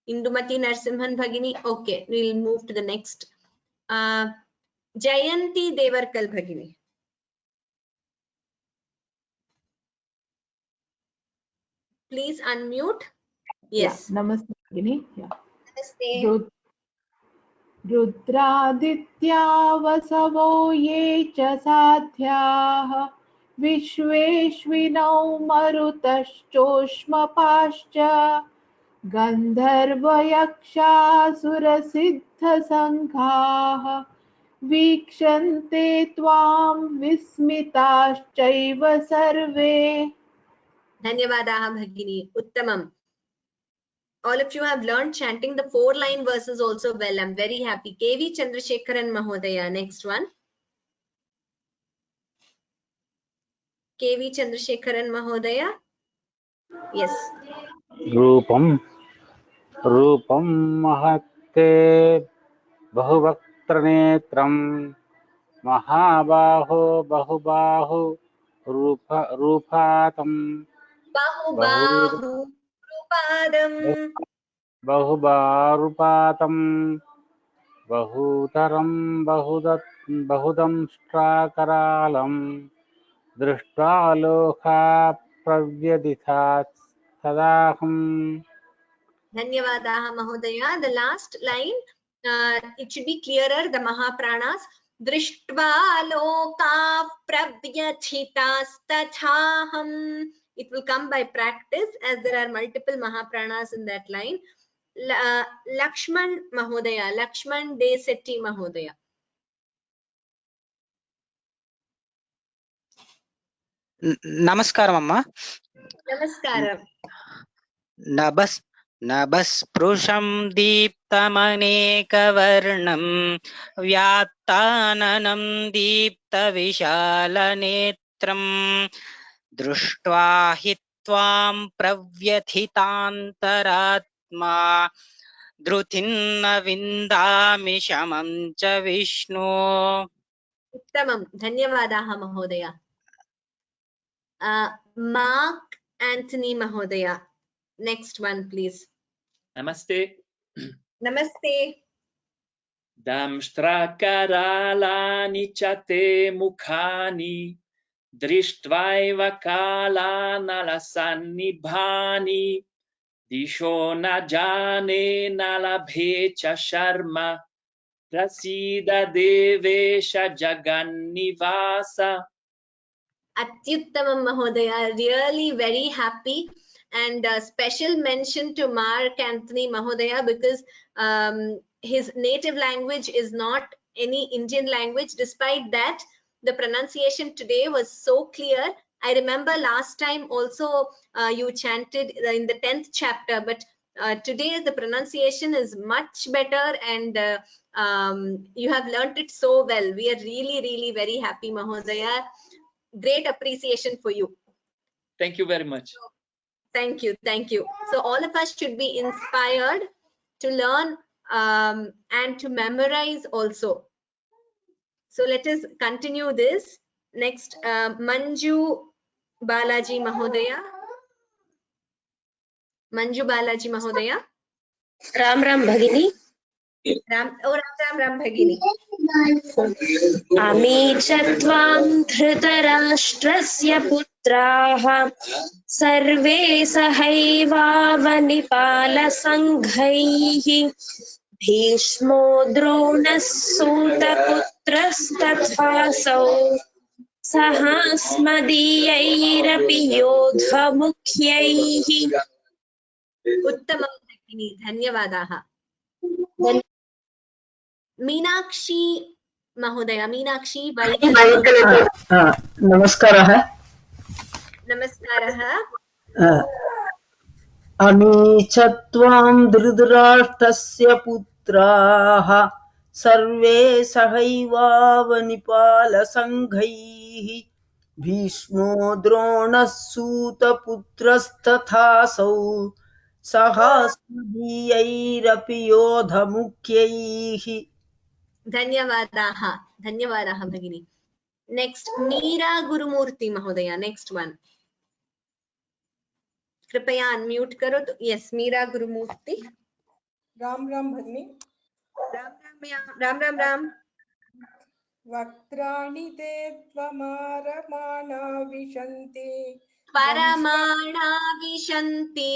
Indumati Narasimhan Bhagini. Okay, we'll move to the next. Jayanti Devarkal Bhagini. Please unmute. Yes. Yeah, Namaste Bhagini. Yeah. Namaste. रुद्रादित्या वसवो ये च साध्याः विश्वेश्विनौ मरुतश्चोष्मपाश्च गन्धर्वयक्षासुरसिद्धसङ्घाः वीक्षन्ते त्वां विस्मिताश्चैव सर्वे. Dhanyavadaha Bhagini. Uttamam. All of you have learned chanting the 4-line verses also well. I'm very happy. KV Chandrasekharan Mahodaya. Next one. KV Chandrasekharan Mahodaya. Yes. Rupam Mahatte Bahuvakranetram Mahabaho Bahubahu Rupatam Bahubahu Rupadam Bahubarupatam Bahutaram Bahudam Strakaralam Drishta Lokha Pravyadithat Sadaham. Dhanyavadaha Mahodaya. The last line, it should be clearer, the Mahapranas. Drishtva loka pravyathitas tathaham. It will come by practice as there are multiple Mahapranas in that line. Lakshman Mahodaya. Lakshman Desetti Mahodaya. Namaskaram Amma. Namaskaram. Nabhasprusham deeptamanekavarnam vyattananam deeptavishalanetram drishtva hitvam pravyathitantaratma dhrutinna vindami shamam cha Vishnu. Uttamam. Dhanyavadaha Mahodaya. Mark Anthony Mahodaya. Next one, please. Namaste. Namaste. Damshtrakaralani chate mukhani drishtva kalanalasanibhani disho na jane nalabhe cha sharma prasida devesha jagannivasa. Atyuttamam Mahodaya. Really very happy. And special mention to Mark Anthony Mahodaya because his native language is not any Indian language. Despite that, the pronunciation today was so clear. I remember last time also you chanted in the 10th chapter, but today the pronunciation is much better, and you have learnt it so well. We are really very happy, Mahodaya. Great appreciation for you. Thank you very much. Thank you. So all of us should be inspired to learn and to memorize also. So let us continue this. Next, Manju Balaji Mahodaya. Manju Balaji Mahodaya. Ram Bhagini. Ram Bhagini. Ami chatvam dhritarashtrasya putraha sarve sahaivavanipala sanghaihi Bhishmo Dronas Suta Putrastatthasau Sahasmadiyayrapi Yodha Mukhyaihi. Uttamam Bhagini. Dhanyavadaha. Meenakshi Mahodaya. Meenakshi Namaskaraha. Namaskaraha. Anichatvam dhritarashtrasya putraha sarve sahaivavanipala sanghaihi Bhishmo Dronas Suta Putrastatthasau Sahasmadiyayrapi Yodha Mukhyaihi. Dhanyavadaha. Dhanyavadaha Bhagini. Next, Meera Gurumurthy Mahodaya. Next one. कृपया unmute करो तो yes Meera Gurumurthy. राम भगिनी. राम. वक्त्राणि ते त्वमारमाणा विशन्ति. Paramana Vishanti.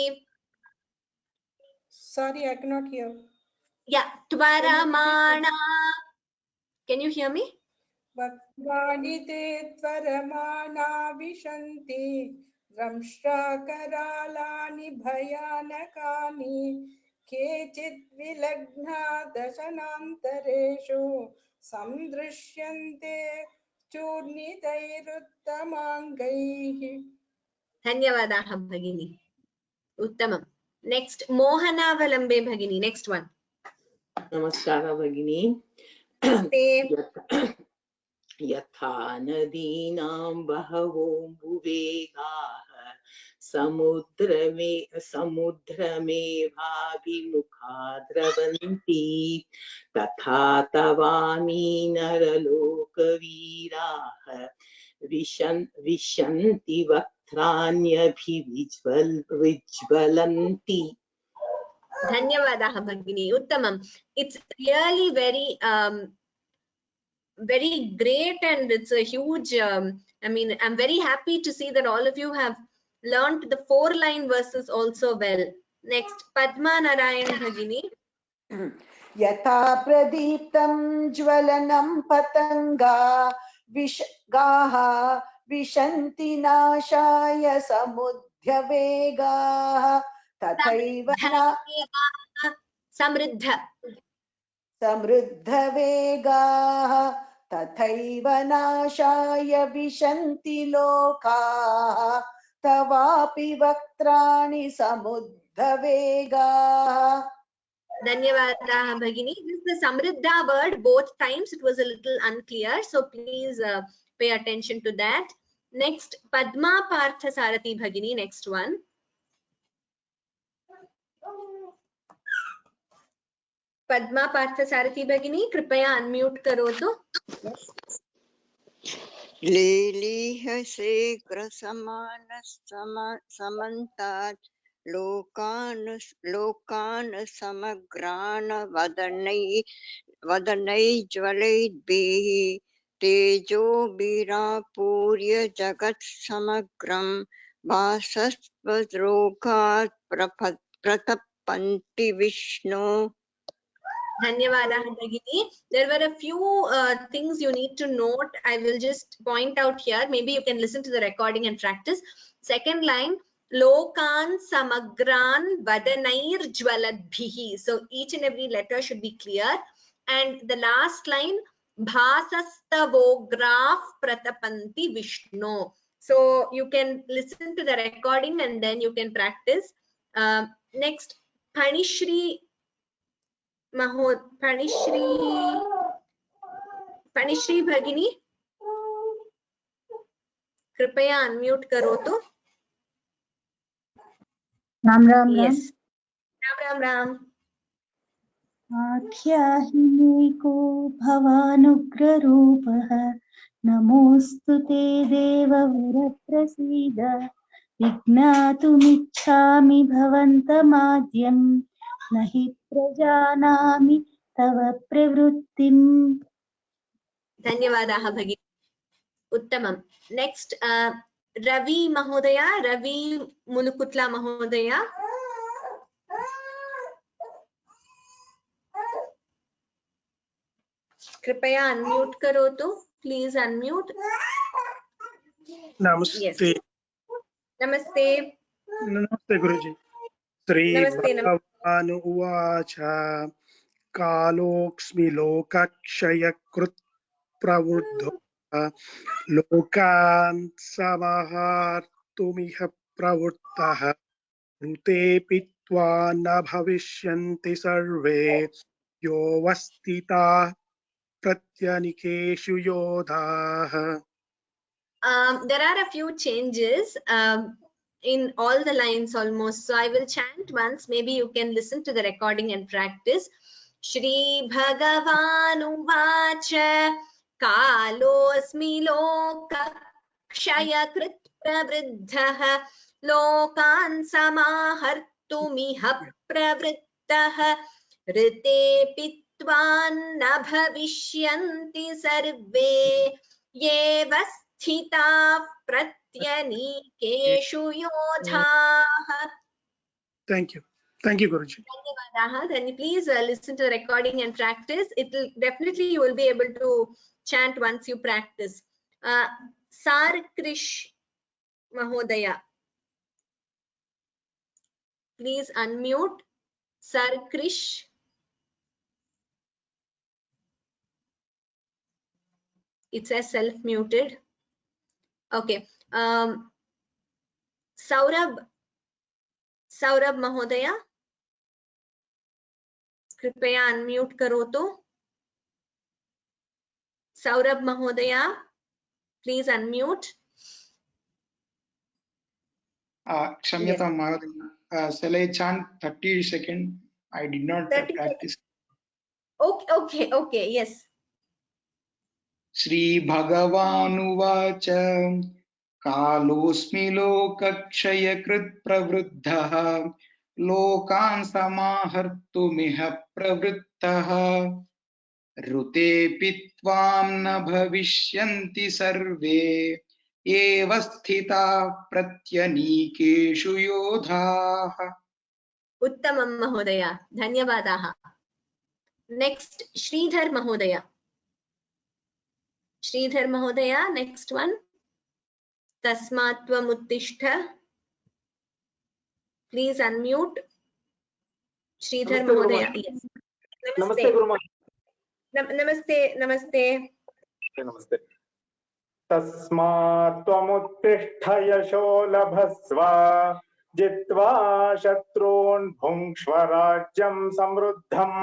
Sorry, I cannot hear. Yeah, Tvaramana. Can you hear me? वक्त्राणि ते त्वरमाणा विशन्ति. दंष्ट्राकरालानि भयानकानि केचित् विलग्ना दशनान्तरेषु सन्दृश्यन्ते चूर्णितैरुत्तमाङ्गैः. Dhanyavadaha Bhagini. Uttamam. Next, Mohanavalambe Bhagini. Next one. Namaskara Bhagini. Yatha nadinam bahavom buvegaha samudrame bhavimukhadраvanti tatha tavami naralokaviraha vishanti vaktranyabhivijvalanti. Dhanyavadaha Bhagini. Uttamam. It's really very great, and it's a huge I mean, I'm very happy to see that all of you have learned the 4-line verses also well. Next, Padma Narayan Bhagini. Yatha pradiptam jwalanam patanga vishgaha vishanti nashaya samudhya vegaha tathaiva samruddha vegaha tathaiva nashaya vishanti lokaha tavapi vaktrani samudhya vegaha. Dhanyavadaha Bhagini. This is the Samriddha word both times. It was a little unclear, so please pay attention to that. Next, Padma Partha Sarathi Bhagini. Next one. Padma Partha Sarathi Bhagini, कृपया unmute करो तो. लेलीह शेखर समान समन्तात लोकान् समग्रान् वदनैज्ज्वलैर्भिः तेजोभिरापूर्य जगत् समग्रं भासस्वलोकात् प्रतपन्ति Vishnu. Dhanyavadaha Bhagini. There were a few things you need to note. I will just point out here. Maybe you can listen to the recording and practice. Second line, Lokan Samagran Vadanair Jwaladbhihi. So each and every letter should be clear. And the last line, Bhasastavograph Pratapanti Vishnu. So you can listen to the recording and then you can practice. Next, Panishri Bhagini, कृपया unmute करोतु. राम राम राम. Yes. राम राम. आख्याहिनीको भवानुग्ररूपः नमोऽस्तु ते देववरप्रसीद. विज्ञातुमिच्छामि भवन्तमाद्यं न हि प्रजानामि तव प्रवृत्तिम्. धन्यवादाः भगिनी. उत्तमम्. Next, Ravi Mahodaya, Ravi Mulukutla Mahodaya. कृपया unmute करोतु. Please unmute. Namaste. Yes. Namaste. Namaste Guruji. Sri Bhagavanu Uvacha Kaloksmi Lokakshaya Krut Pravurdho Lokan Samahartumiha Pravurtaha Rute Pitva Na Bhavishyanti Sarve Yovastita Pratyanikeshu Yodhaha. There are a few changes in all the lines almost. So I will chant once. Maybe you can listen to the recording and practice. Shri Bhagavanu Vacha Kalosmi Lokakshaya Krit Pravriddhaha Lokan Samahartumiha Pravrittaha Rite Pitvan Na Bhavishyanti Sarve Yeva Sthita Pratyanikeshu Yodhaha. Thank you. Thank you, Guruji. Then please listen to the recording and practice. It will definitely, you will be able to chant once you practice. Sarkrish Mahodaya. Please unmute. Sarkrish. It says self-muted. Okay. Saurabh Mahodaya. कृपया unmute करोतु. Saurabh Mahodaya, please unmute. Kshamyata Mahodaya. Shall I chant 30 seconds? I did not practice. Okay, yes. Shri Bhagavanuvacha Kalosmi Lokakshaya Krit Pravruddhaha Lokan Samahartumiha Pravrittaha Rute Pitvam Na Bhavishyanti Sarve Eva Sthita Pratyanikeshu Yodhaha. Uttamam Mahodaya. Dhanyavadaha. Next, Sridhar Mahodaya. Sridhar Mahodaya, next one. Tasmatvam Uttishta. Please unmute. Sridhar Mahodaya. Yes. Namaste, Guru Maharaj. Namaste. Namaste. Tasmat tvamuttishta yasho labhasva jitva shatrun bhungshva rajyam samruddham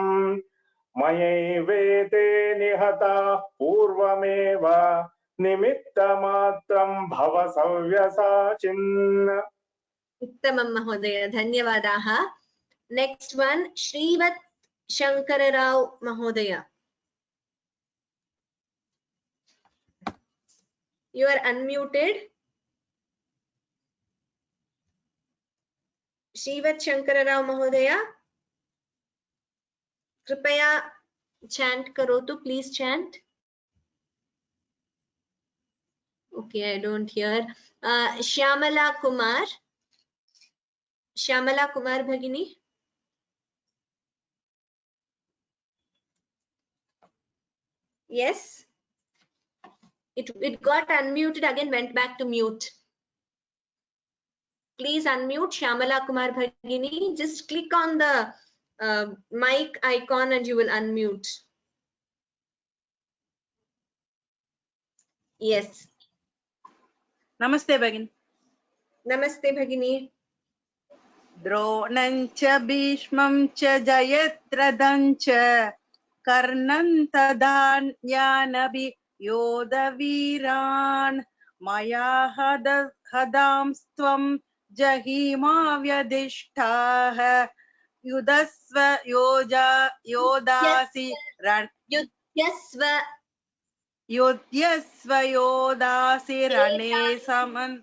mayevete nihata purvameva nimittamatram bhava savyasachin. Uttamam Mahodaya. Dhanyavadaha. Next one, Shrivat Shankara Rao Mahodaya. You are unmuted. Shrivat Shankara Rao Mahodaya. Kripaya chant karotu. Please chant. Okay, I don't hear. Shyamala Kumar. Shyamala Kumar Bhagini. Yes. It got unmuted again, went back to mute. Please unmute Shyamala Kumar Bhagini. Just click on the mic icon and you will unmute. Yes. Namaste Bhagini. Namaste Bhagini. द्रोणं च भीष्मं च जयद्रथं च कर्णं तदान्यानपि योधवीरान् मया हदांस्त्वं जहिमा व्यधिष्ठाः युधस्व योदासि युध्यस्व युध्यस्व योदासि रणे समन्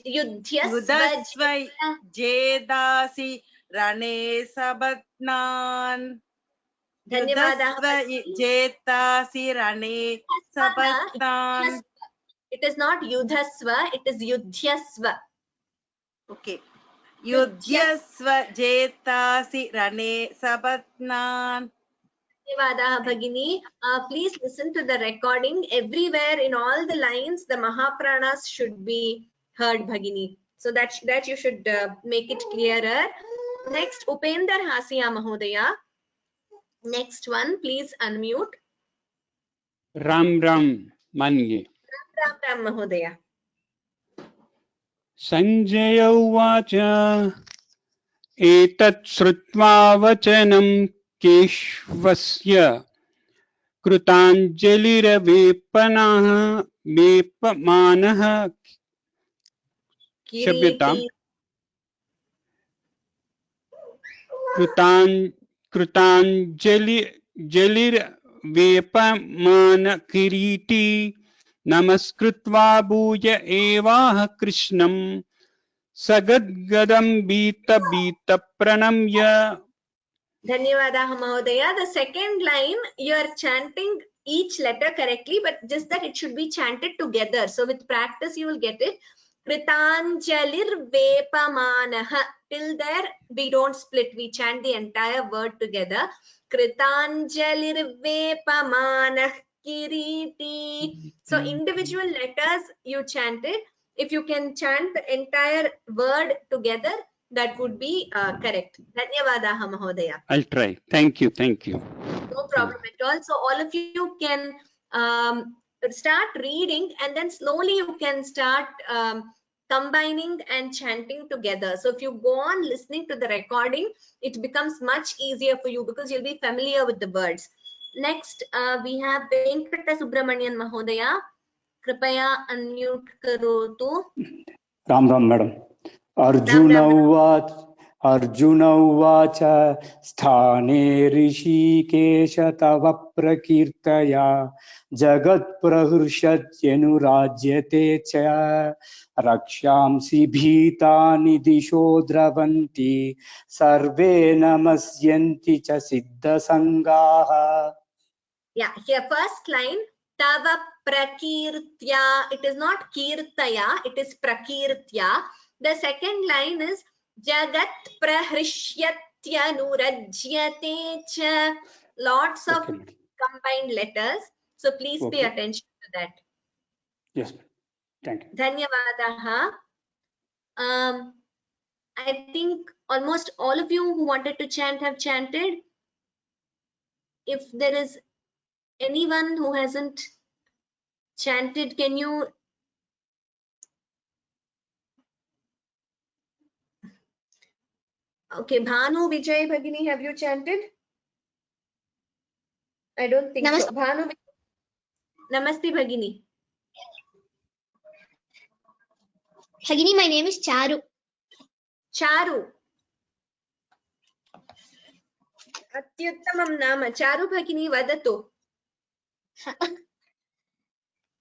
युधस्व जेदासि रणे सपत्नान् धन्यवादाः जेतासि रणे सपत्नान्. It is not yudhasva, it is yudhyasva. Okay. युध्यस्व जेतासि रणे सपत्नान्. Dhanyawadaha Bhagini. Please listen to the recording. Everywhere in all the lines, the Mahapranas should be heard, Bhagini. So that you should make it clearer. Next, Upendar Hasya Mahodaya. Next one, please unmute. Ram Ram Manye. Ram Ram Mahodaya. Sanjaya Uvacha Etat Srutva Vachanam Keshvasya Krutanjalira Vepanaha Vepamanaha Shabyatam Krutanjalir Vepamana Kiriti Namaskritva Bhuja Evaha Krishnam Sagadgadam Bita Bita Pranamya. Dhanyawadaha Mahodaya. The second line, you are chanting each letter correctly, but just that it should be chanted together. So with practice, you will get it. Kritanjalir Vepamanaha. Till there, we don't split. We chant the entire word together. Kritanjalir Vepamanah Kiriti. So individual letters you chanted. If you can chant the entire word together, that would be correct. Dhanyawadaha Mahodaya. I'll try. Thank you. Thank you. No problem at all. So all of you can start reading, and then slowly you can start combining and chanting together. So if you go on listening to the recording, it becomes much easier for you because you'll be familiar with the words. Next, we have Venkata Subramanian Mahodaya. Kripaya unmute karotu. Ram Ram Madam. Arjuna Uvacha Sthane Rishikesha Tava Prakirtaya Jagat Prahurshatyanu Rajyate Cha Rakshamsi Bhitani Disho Dravanti Sarve Namasyanti Cha Siddha Sangaha. Yeah, here first line Tava Prakirtya. It is not Kirtaya, it is Prakirtya. The second line is Jagat Prahrishyatyanu Rajyate Cha. Lots of combined letters. So please pay attention to that. Yes, thank you. Dhanyawadaha. I think almost all of you who wanted to chant have chanted. If there is anyone who hasn't chanted, can you? Okay, Bhanu Vijay Bhagini, have you chanted? I don't think so. Bhanu, Namaste Bhagini. Bhagini, my name is Charu. Charu. Atyuttamam nama. Charu Bhagini vadatu.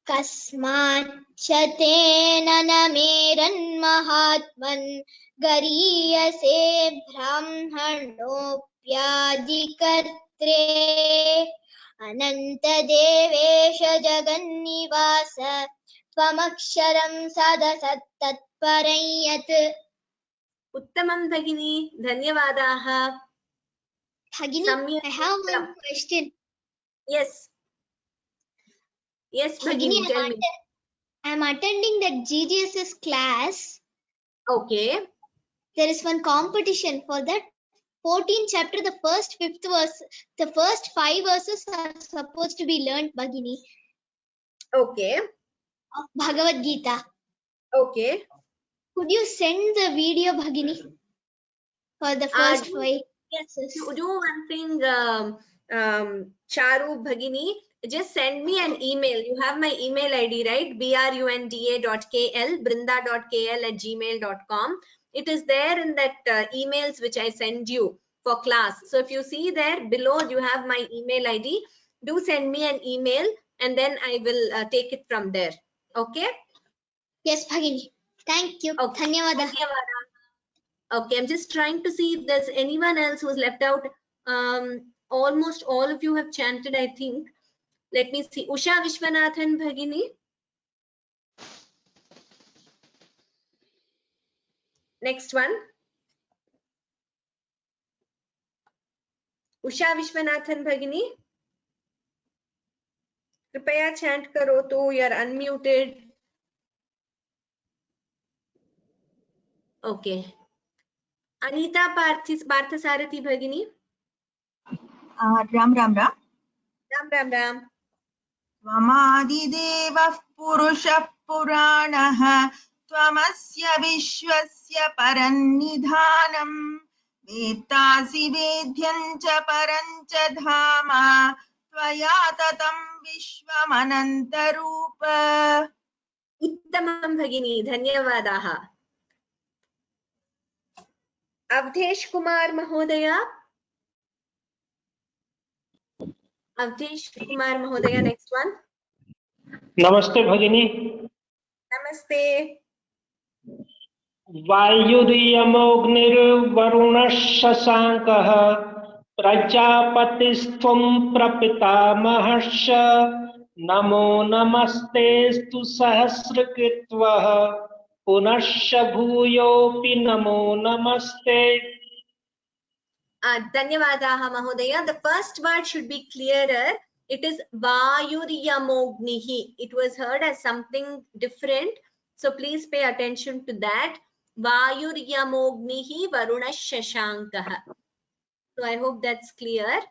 Kasmachatena nameran mahatman gariyase brahmanopyadikartre ananta devesha jagannivasa tvamaksharam sadasat tatparayat. Uttamam Bhagini. Dhanyawadaha. Bhagini, I have one question. Yes. Yes, Bhagini, tell me. I am attending that GGSS class. Okay. There is one competition for that 14th chapter, the first 5th verse. The first 5 verses are supposed to be learned, Bhagini. Okay. Of Bhagavad Gita. Okay. Could you send the video, Bhagini, for the first 5? Yes, do one thing, Charu Bhagini, just send me an email. You have my email ID, right? brunda.kl, brinda.kl@gmail.com. It is there in that emails which I send you for class. So if you see there below, you have my email ID. Do send me an email and then I will take it from there. Okay? Yes, Bhagini. Thank you. Okay. Dhanyawada. Dhanyawada. Okay, I'm just trying to see if there's anyone else who's left out. Almost all of you have chanted, I think. Let me see. Usha Vishwanathan Bhagini. Next one. Usha Vishwanathan Bhagini. Kripaya chant karo to, you're unmuted. Okay. Anita Parthasarathi Bhagini. Ram Ram Ram. Ram Ram Ram. त्वमादिदेवः पुरुषः पुराणः त्वमस्य विश्वस्य परन्निधानम् वेत्तासि वेद्यं च परं च धाम त्वया ततं विश्वमनन्तरूप. उत्तमं भगिनी, धन्यवादाः. अवधेश कुमार महोदय. Avdesh Kumar Mahodaya, next one. Namaste Bhagini. Namaste. वायुर्यमोऽग्निर्वरुणः शशाङ्कः प्रजापतिस्त्वं प्रपितामहश्च नमो नमस्तेऽस्तु सहस्रकृत्वः पुनश्च भूयोऽपि नमो नमस्ते. Dhanyavadaha Mahodaya. The first word should be clearer. It is Vayuryamognihi. It was heard as something different. So please pay attention to that. Vayuryamognihi Varuna Shashankaha. So I hope that's clear.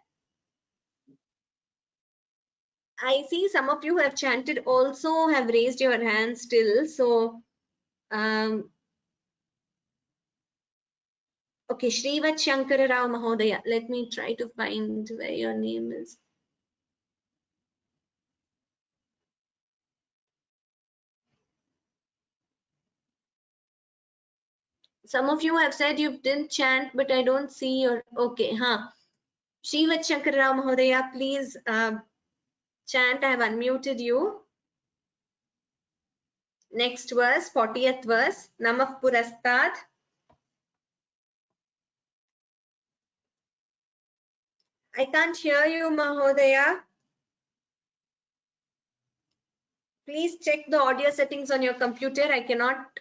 I see some of you have chanted also, have raised your hands still. So okay, Shrivat Shankara Rao Mahodaya. Let me try to find where your name is. Some of you have said you didn't chant, but I don't see your. Okay, huh? Shrivat Shankara Rao Mahodaya, please chant. I have unmuted you. Next verse, 40th verse. Namah Purastad. I can't hear you, Mahodaya. Please check the audio settings on your computer. I cannot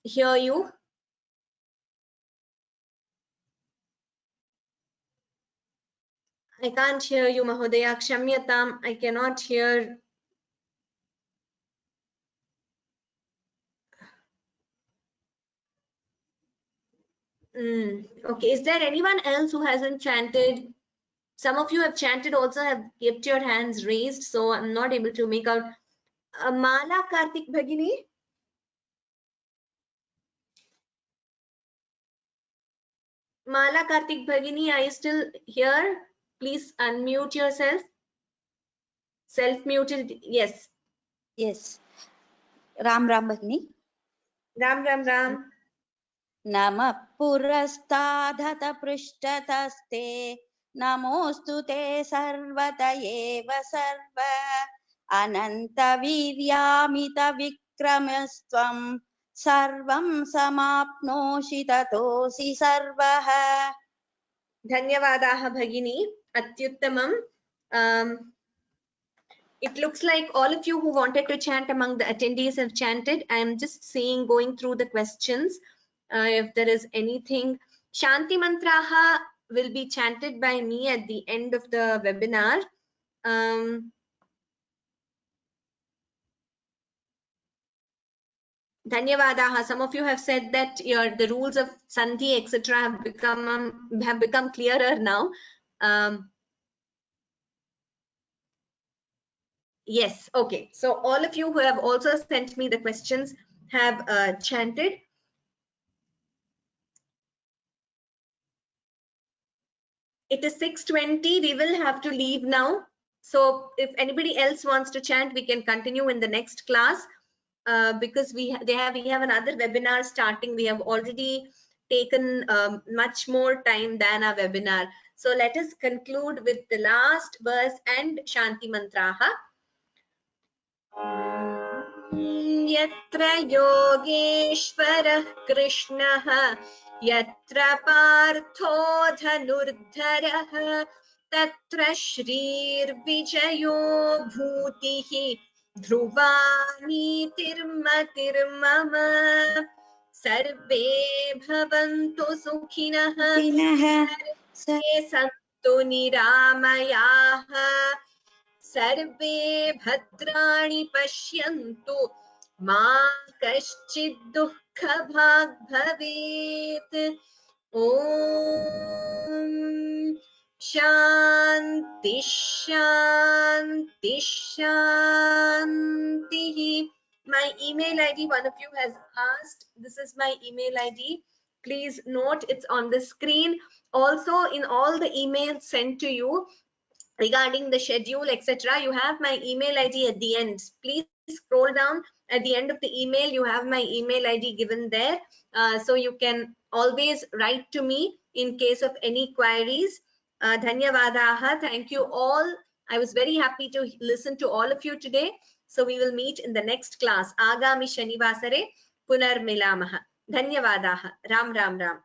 hear you. I can't hear you, Mahodaya. Kshamyatam. I cannot hear. Okay, is there anyone else who hasn't chanted? Some of you have chanted, also have kept your hands raised, so I'm not able to make out. Mala Karthik Bhagini. Mala Karthik Bhagini, are you still here? Please unmute yourself. Self-muted, yes. Yes. Ram Ram Bhagini. Ram Ram Ram. Namah Purastadhata Prishtataste Namostu te sarvata eva sarva Ananta Viryamita Vikramastvam Sarvam Samapnoshi Tatosi Sarvaha. Dhanyavadaha Bhagini. Atyuttamam. It looks like all of you who wanted to chant among the attendees have chanted. I am just seeing, going through the questions. If there is anything, Shanti Mantraha will be chanted by me at the end of the webinar. Dhanyavadaha. Some of you have said that the rules of Sandhi, etc. have become clearer now. Yes, okay. So all of you who have also sent me the questions have chanted. It is 6:20. We will have to leave now. So if anybody else wants to chant, we can continue in the next class because we have another webinar starting. We have already taken much more time than our webinar. So let us conclude with the last verse and Shanti Mantraha. Yatra Yogeshwarah Krishnah Yatra Partho Dhanurdharah Tatra Shrir Vijayo Bhutihi Dhruvani Tirmatirmama Sarve Bhavantu Sukhinah Sarve Santu Niramayah सर्वे भद्राणि पश्यन्तु मा कश्चित् दुःखभाग् भवेत् ॐ शान्ति शान्ति शान्तिः. My email ID, one of you has asked, this is my email ID. Please note it's on the screen. Also in all the emails sent to you regarding the schedule, etc., you have my email ID at the end. Please scroll down at the end of the email. You have my email ID given there, so you can always write to me in case of any queries. Dhanyavadaha. Thank you all. I was very happy to listen to all of you today. So we will meet in the next class. Agami Shanivasare Punar Milamaha. Dhanyavadaha. Ram Ram Ram.